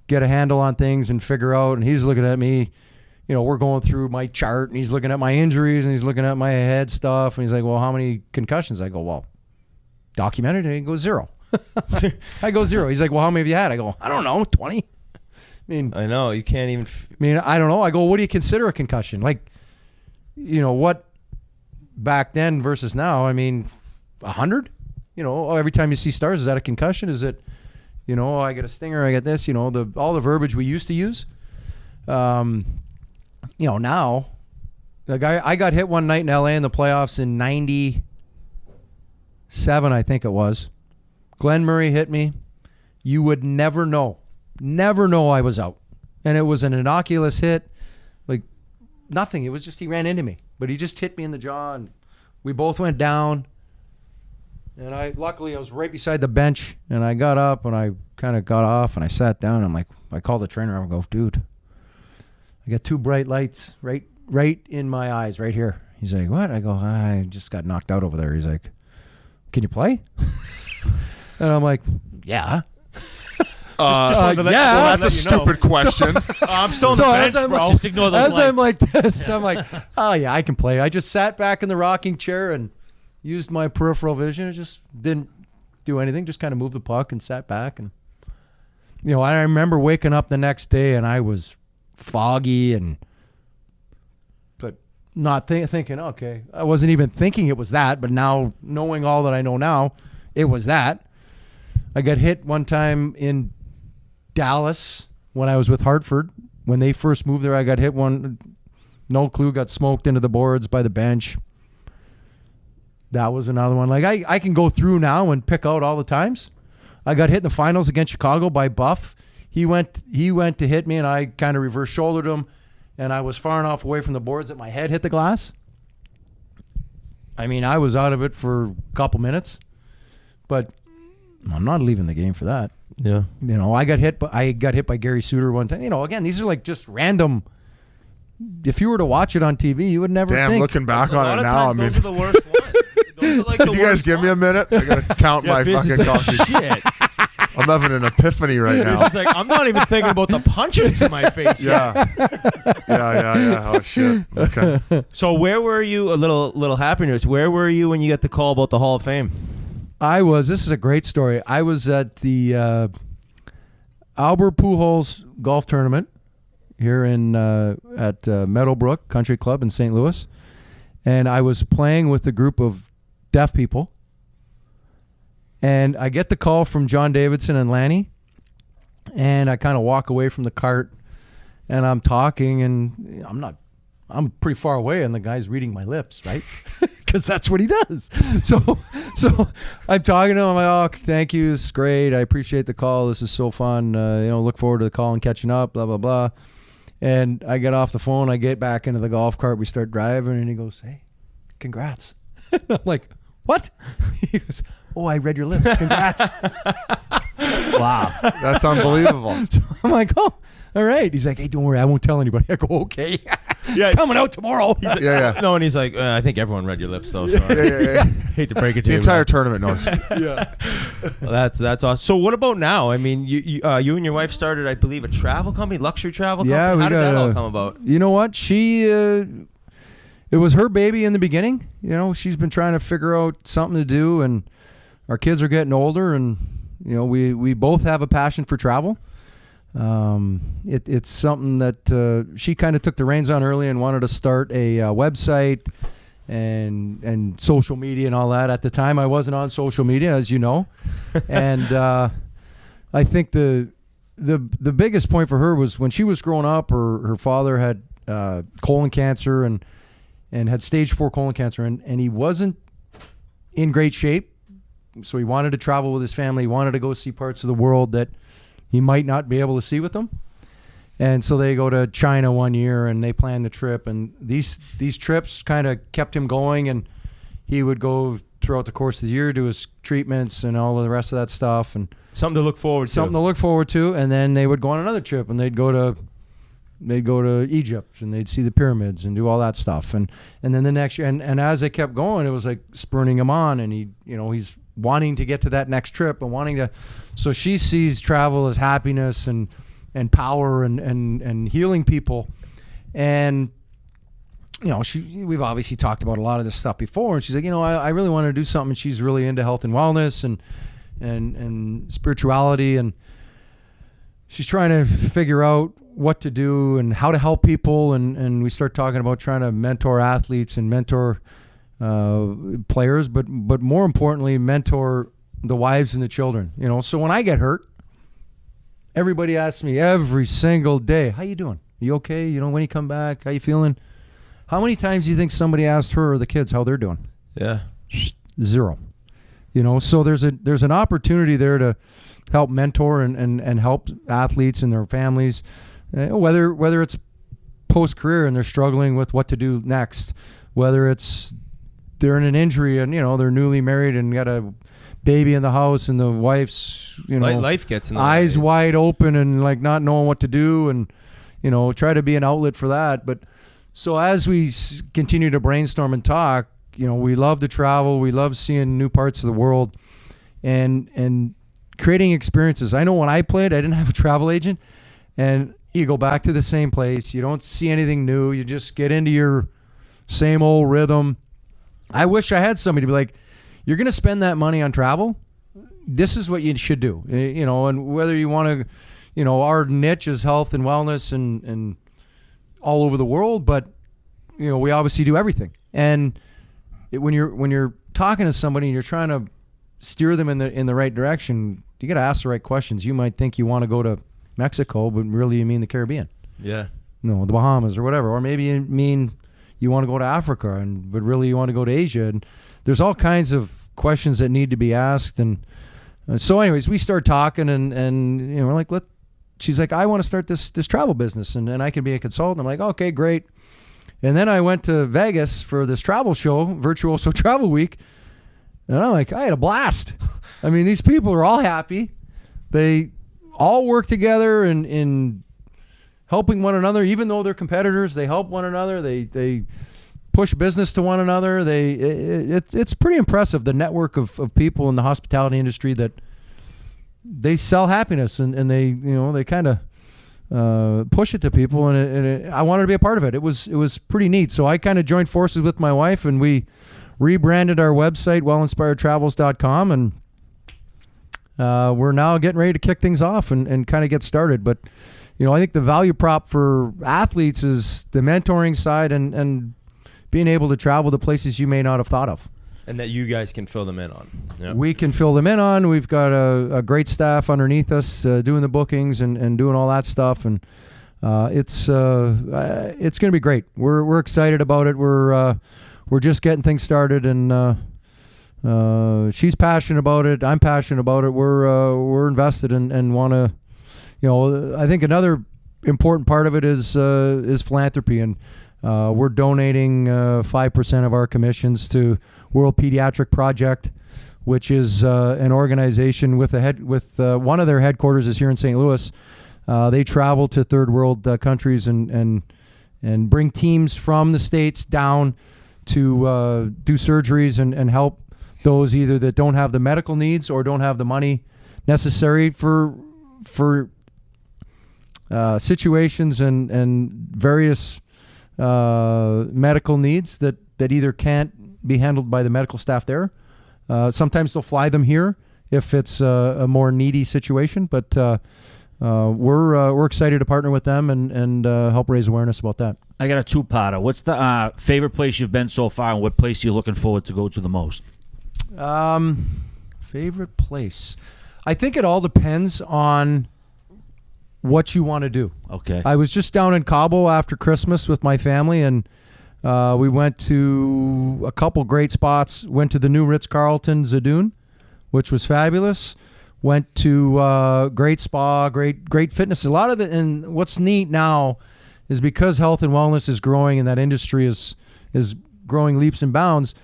get a handle on things and figure out. And he's looking at me, we're going through my chart and he's looking at my injuries and he's looking at my head stuff and he's like, well, how many concussions? I go, well, documented. And he goes, 0. I go 0. He's like, well, how many have you had? I go, I don't know, 20. I know you can't even. I don't know. I go, what do you consider a concussion? Like, what back then versus now? 100. Every time you see stars, is that a concussion? Is it, I get a stinger, I get this. All the verbiage we used to use. Now, like I got hit one night in LA in the playoffs in '97, I think it was. Glenn Murray hit me. You would never know I was out. And it was an innocuous hit, like nothing. It was just he ran into me, but he just hit me in the jaw, and we both went down. And luckily I was right beside the bench, and I got up and I kind of got off and I sat down. And I'm like, I called the trainer. I go, dude, I got 2 bright lights right in my eyes, right here. He's like, what? I go, I just got knocked out over there. He's like, can you play? And I'm like, yeah. That's a stupid question. I'm still on the bench, bro. Just ignore those lights. I'm like this, I'm like, oh yeah, I can play. I just sat back in the rocking chair and used my peripheral vision. It just didn't do anything. Just kind of moved the puck and sat back. And I remember waking up the next day and I was foggy but not thinking. Okay, I wasn't even thinking it was that. But now knowing all that I know now, it was that. I got hit one time in Dallas when I was with Hartford. When they first moved there, I got hit one. No clue, got smoked into the boards by the bench. That was another one. Like I can go through now and pick out all the times. I got hit in the finals against Chicago by Buff. He went to hit me, and I kind of reverse shouldered him, and I was far enough away from the boards that my head hit the glass. I was out of it for a couple minutes, but I'm not leaving the game for that. Yeah. I got hit by Gary Suter one time. Again, these are like just random. If you were to watch it on TV, you would never think. Looking back on it now, those are the worst ones. Those are like Could you guys give me a minute? I gotta count my fucking coffee. Shit. I'm having an epiphany right now. This is like, I'm not even thinking about the punches to my face. Yeah. Oh shit. Okay. So where were you? A little happy news. Where were you when you got the call about the Hall of Fame? This is a great story. I was at the Albert Pujols golf tournament here at Meadowbrook Country Club in St. Louis. And I was playing with a group of deaf people. And I get the call from John Davidson and Lanny. And I kind of walk away from the cart. And I'm talking, and I'm pretty far away, and the guy's reading my lips, right? Because that's what he does. So I'm talking to him. I'm like, oh, thank you. This is great. I appreciate the call. This is so fun. Look forward to the call and catching up, blah, blah, blah. And I get off the phone. I get back into the golf cart. We start driving, and he goes, hey, congrats. I'm like, what? He goes, oh, I read your lips. Congrats. Wow. That's unbelievable. So I'm like, oh, all right. He's like, hey, don't worry. I won't tell anybody. I go, okay. Yeah, it's coming out tomorrow. Like, yeah. No, and he's like, I think everyone read your lips, though. So Yeah. hate to break it to The you. entire tournament knows. Yeah. Well, that's awesome. So what about now? You and your wife started, I believe, a travel company, luxury travel company. Yeah, How did that all come about? You know what? It was her baby in the beginning. She's been trying to figure out something to do, and our kids are getting older, and we both have a passion for travel. It's something that she kind of took the reins on early and wanted to start a website and social media and all that. At the time, I wasn't on social media, as you know, and I think the biggest point for her was when she was growing up. Her father had colon cancer and had stage 4 colon cancer, and he wasn't in great shape. So he wanted to travel with his family. He wanted to go see parts of the world that he might not be able to see with them. And so they go to China one year, and they plan the trip. And these trips kind of kept him going, and he would go throughout the course of the year, do his treatments and all of the rest of that stuff. And something to look forward to. And then they would go on another trip, and they'd go to Egypt, and they'd see the pyramids and do all that stuff. And then the next year, and as they kept going, it was like spurring him on, and he's wanting to get to that next trip and wanting to. So she sees travel as happiness and power and healing people. And we've obviously talked about a lot of this stuff before, and she's like, I really want to do something. And she's really into health and wellness and spirituality. And she's trying to figure out what to do and how to help people, and we start talking about trying to mentor athletes and mentor players, but more importantly, mentor the wives and the children. So when I get hurt, everybody asks me every single day, "How you doing? You okay? When you come back, how you feeling?" How many times do you think somebody asked her or the kids how they're doing? Yeah. 0. So there's an opportunity there to help mentor and help athletes and their families, whether it's post-career and they're struggling with what to do next, whether it's they're in an injury and they're newly married and got a baby in the house and the wife's life gets in the eyes way. wide open and like not knowing what to do, and try to be an outlet for that. But so as we continue to brainstorm and talk, we love to travel, we love seeing new parts of the world and creating experiences. I know when I played, I didn't have a travel agent, and you go back to the same place, you don't see anything new, you just get into your same old rhythm. I wish I had somebody to be like, "You're going to spend that money on travel, this is what you should do." And whether you want to, our niche is health and wellness and all over the world, but we obviously do everything. And when you're talking to somebody and you're trying to steer them in the right direction, you got to ask the right questions. You might think you want to go to Mexico, but really you mean the Caribbean. Yeah. The Bahamas or whatever. Or maybe you mean you want to go to Africa, but really you want to go to Asia. And there's all kinds of questions that need to be asked. And so anyways, we start talking and we're like, she's like, "I want to start this travel business and I can be a consultant." I'm like, "Okay, great." And then I went to Vegas for this travel show, Virtuoso Travel Week. And I'm like, I had a blast. I mean, these people are all happy. They all work together in helping one another. Even though they're competitors, they help one another. They push business to one another. It's pretty impressive, the network of people in the hospitality industry that they sell happiness and they kind of push it to people, and I wanted to be a part of it. It was pretty neat. So I kind of joined forces with my wife, and we rebranded our website, wellinspiredtravels.com, and we're now getting ready to kick things off and kind of get started. But I think the value prop for athletes is the mentoring side and being able to travel to places you may not have thought of. And that you guys can fill them in on. Yep. We can fill them in on. We've got a great staff underneath us doing the bookings and doing all that stuff. And it's going to be great. We're excited about it. We're just getting things started, and she's passionate about it. I'm passionate about it. We're invested and want to. I think another important part of it is philanthropy, and we're donating 5% of our commissions to World Pediatric Project, which is an organization with one of their headquarters is here in St. Louis. They travel to third world countries and bring teams from the States down to do surgeries and help those either that don't have the medical needs or don't have the money necessary for situations and various medical needs that either can't be handled by the medical staff there. Sometimes they'll fly them here if it's a more needy situation, but we're excited to partner with them and help raise awareness about that. I got a two-parter. What's the favorite place you've been so far, and what place are you looking forward to go to the most? Favorite place? I think it all depends on what you want to do. Okay. I was just down in Cabo after Christmas with my family, and we went to a couple great spots. Went to the new Ritz-Carlton Zadoon, which was fabulous. Went to great spa, great fitness. A lot of and what's neat now is because health and wellness is growing and that industry is growing leaps and bounds.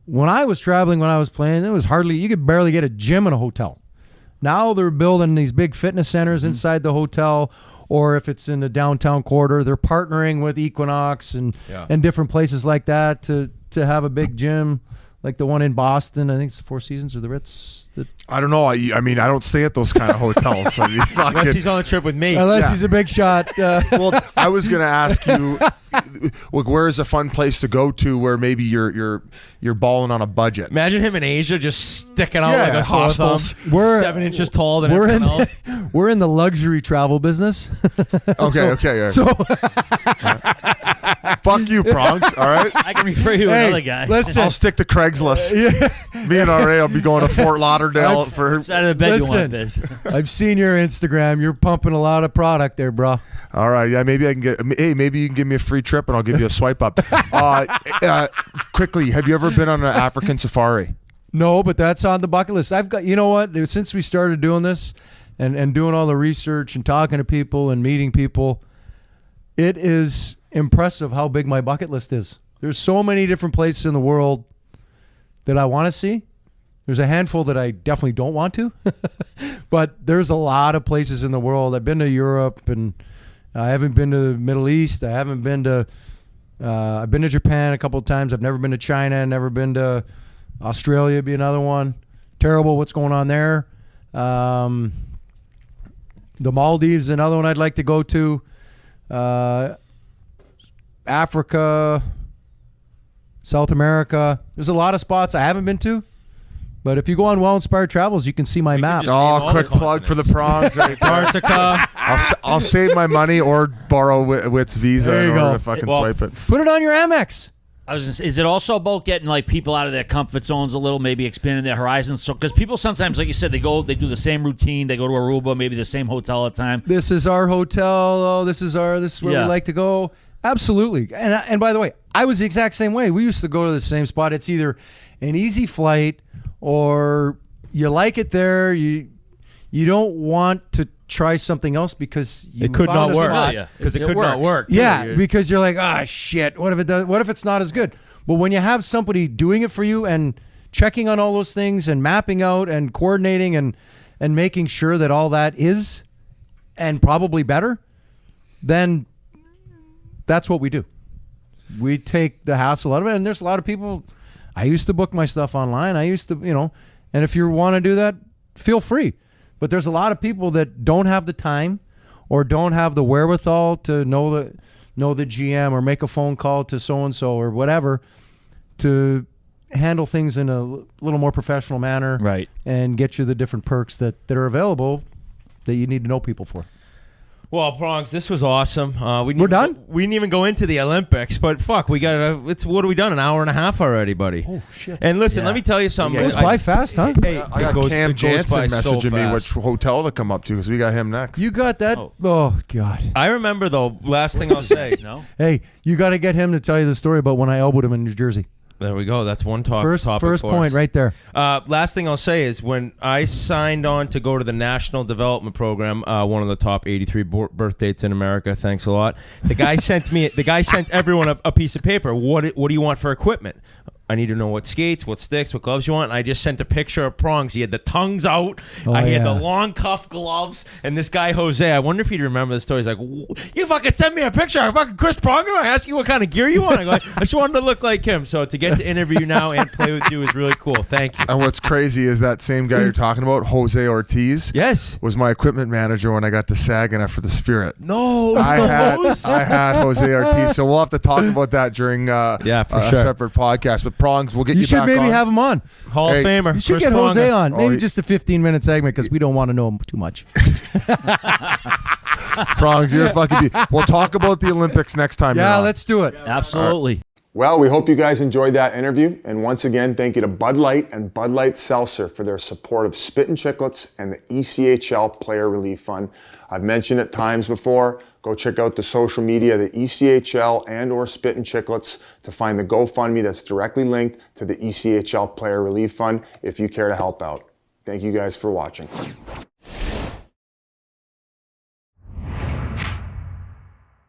When I was traveling, when I was playing, you could barely get a gym in a hotel. Now they're building these big fitness centers inside the hotel, or if it's in the downtown quarter, they're partnering with Equinox and different places like that to have a big gym like the one in Boston. I think it's the Four Seasons or the Ritz. I don't know. I mean, I don't stay at those kind of hotels. I mean, Unless he's on the trip with me. Unless he's a big shot. Well, I was going to ask you, where is a fun place to go to where maybe you're balling on a budget? Imagine him in Asia just sticking out like a sore thumb. hostels. We're 7 inches taller than everyone else. We're in the luxury travel business. Okay. So Fuck you, Prongs. All right. I can refer you to another guy. listen. I'll stick to Craigslist. Me and RA will be going to Fort Lauderdale for. Side of the bed you Listen. want, Biz. I've seen your Instagram. You're pumping a lot of product there, bro. All right, yeah, maybe I can get. Hey, maybe you can give me a free trip and I'll give you a swipe up. Quickly, have you ever been on an African safari? No, but that's on the bucket list. I've got, you know what? Since we started doing this and doing all the research and talking to people and meeting people, it is impressive how big my bucket list is. There's so many different places in the world that I want to see. There's a handful that I definitely don't want to, but there's a lot of places in the world. I've been to Europe, and I haven't been to the Middle East. I haven't been to. I've been to Japan a couple of times. I've never been to China. Never been to Australia. Be another one. Terrible. What's going on there? The Maldives, another one I'd like to go to. Africa, South America. There's a lot of spots I haven't been to. But if you go on Well Inspired Travels, you can see my map. Oh, quick plug for the Prongs right there. Antarctica. I'll save my money or borrow Witt's Visa There in you order go. to fucking Well, swipe it. Put it on your Amex. I was gonna say, is it also about getting like people out of their comfort zones a little, maybe expanding their horizons? So, because people sometimes, like you said, they do the same routine. They go to Aruba, maybe the same hotel all the time. This is our hotel. Oh, this is where we like to go. Absolutely. And by the way, I was the exact same way. We used to go to the same spot. It's either an easy flight or you like it there. You don't want to try something else because It could not work. spot. Because it It could not works. work. Yeah, because you're like, shit. What if it does? What if it's not as good? But when you have somebody doing it for you and checking on all those things and mapping out and coordinating and making sure that all that is and probably better, then that's what we do. We take the hassle out of it. And there's a lot of people. I used to book my stuff online. I used to, and if you want to do that, feel free. But there's a lot of people that don't have the time or don't have the wherewithal to know the GM or make a phone call to so-and-so or whatever to handle things in a little more professional manner, Right. and get you the different perks that are available that you need to know people for. Well, Prongs, this was awesome. We're done? We didn't even go into the Olympics, but fuck, we got what have we done? An hour and a half already, buddy. Oh, shit. And listen, Yeah. let me tell you something. It goes by fast, huh? Hey, I got Cam Jansen messaging me which which. hotel to come up to because we got him next. You got that? Oh, God. I remember though. Last thing I'll say. No? Hey, you got to get him to tell you the story about when I elbowed him in New Jersey. There we go. That's one First topic for point us. right there. Last thing I'll say is when I signed on to go to the National Development Program, one of the top 83 birth dates in America. Thanks a lot. The guy sent everyone a piece of paper. What do you want for equipment? I need to know what skates, what sticks, what gloves you want. And I just sent a picture of Prongs. He had the tongues out. Oh, I had the yeah. long cuff gloves. And this guy, Jose, I wonder if he'd remember the story. He's like, you fucking sent me a picture of fucking Chris Pronger. I asked you what kind of gear you want. I go, I just wanted to look like him. So to get to interview you now and play with you is really cool. Thank you. And what's crazy is that same guy you're talking about, Jose Ortiz, Yes. was my equipment manager when I got to Saginaw for the Spirit. No. I had Jose Ortiz, so we'll have to talk about that during Yeah, for a sure. separate podcast. But Prongs, we'll get You you should back maybe on. have him on. Hall Hey, of Famer. You should Chris get Jose Pronger. on. Maybe he- just a 15-minute segment because we don't want to know him too much. Prongs, you're a fucking beat. We'll talk about the Olympics next time. Yeah, you're on. let's do it. Absolutely. Well, we hope you guys enjoyed that interview. And once again, thank you to Bud Light and Bud Light Seltzer for their support of Spittin Chiclets and the ECHL Player Relief Fund. I've mentioned it times before. Go check out the social media, the ECHL and or Spittin Chiclets, to find the GoFundMe that's directly linked to the ECHL Player Relief Fund if you care to help out. Thank you guys for watching.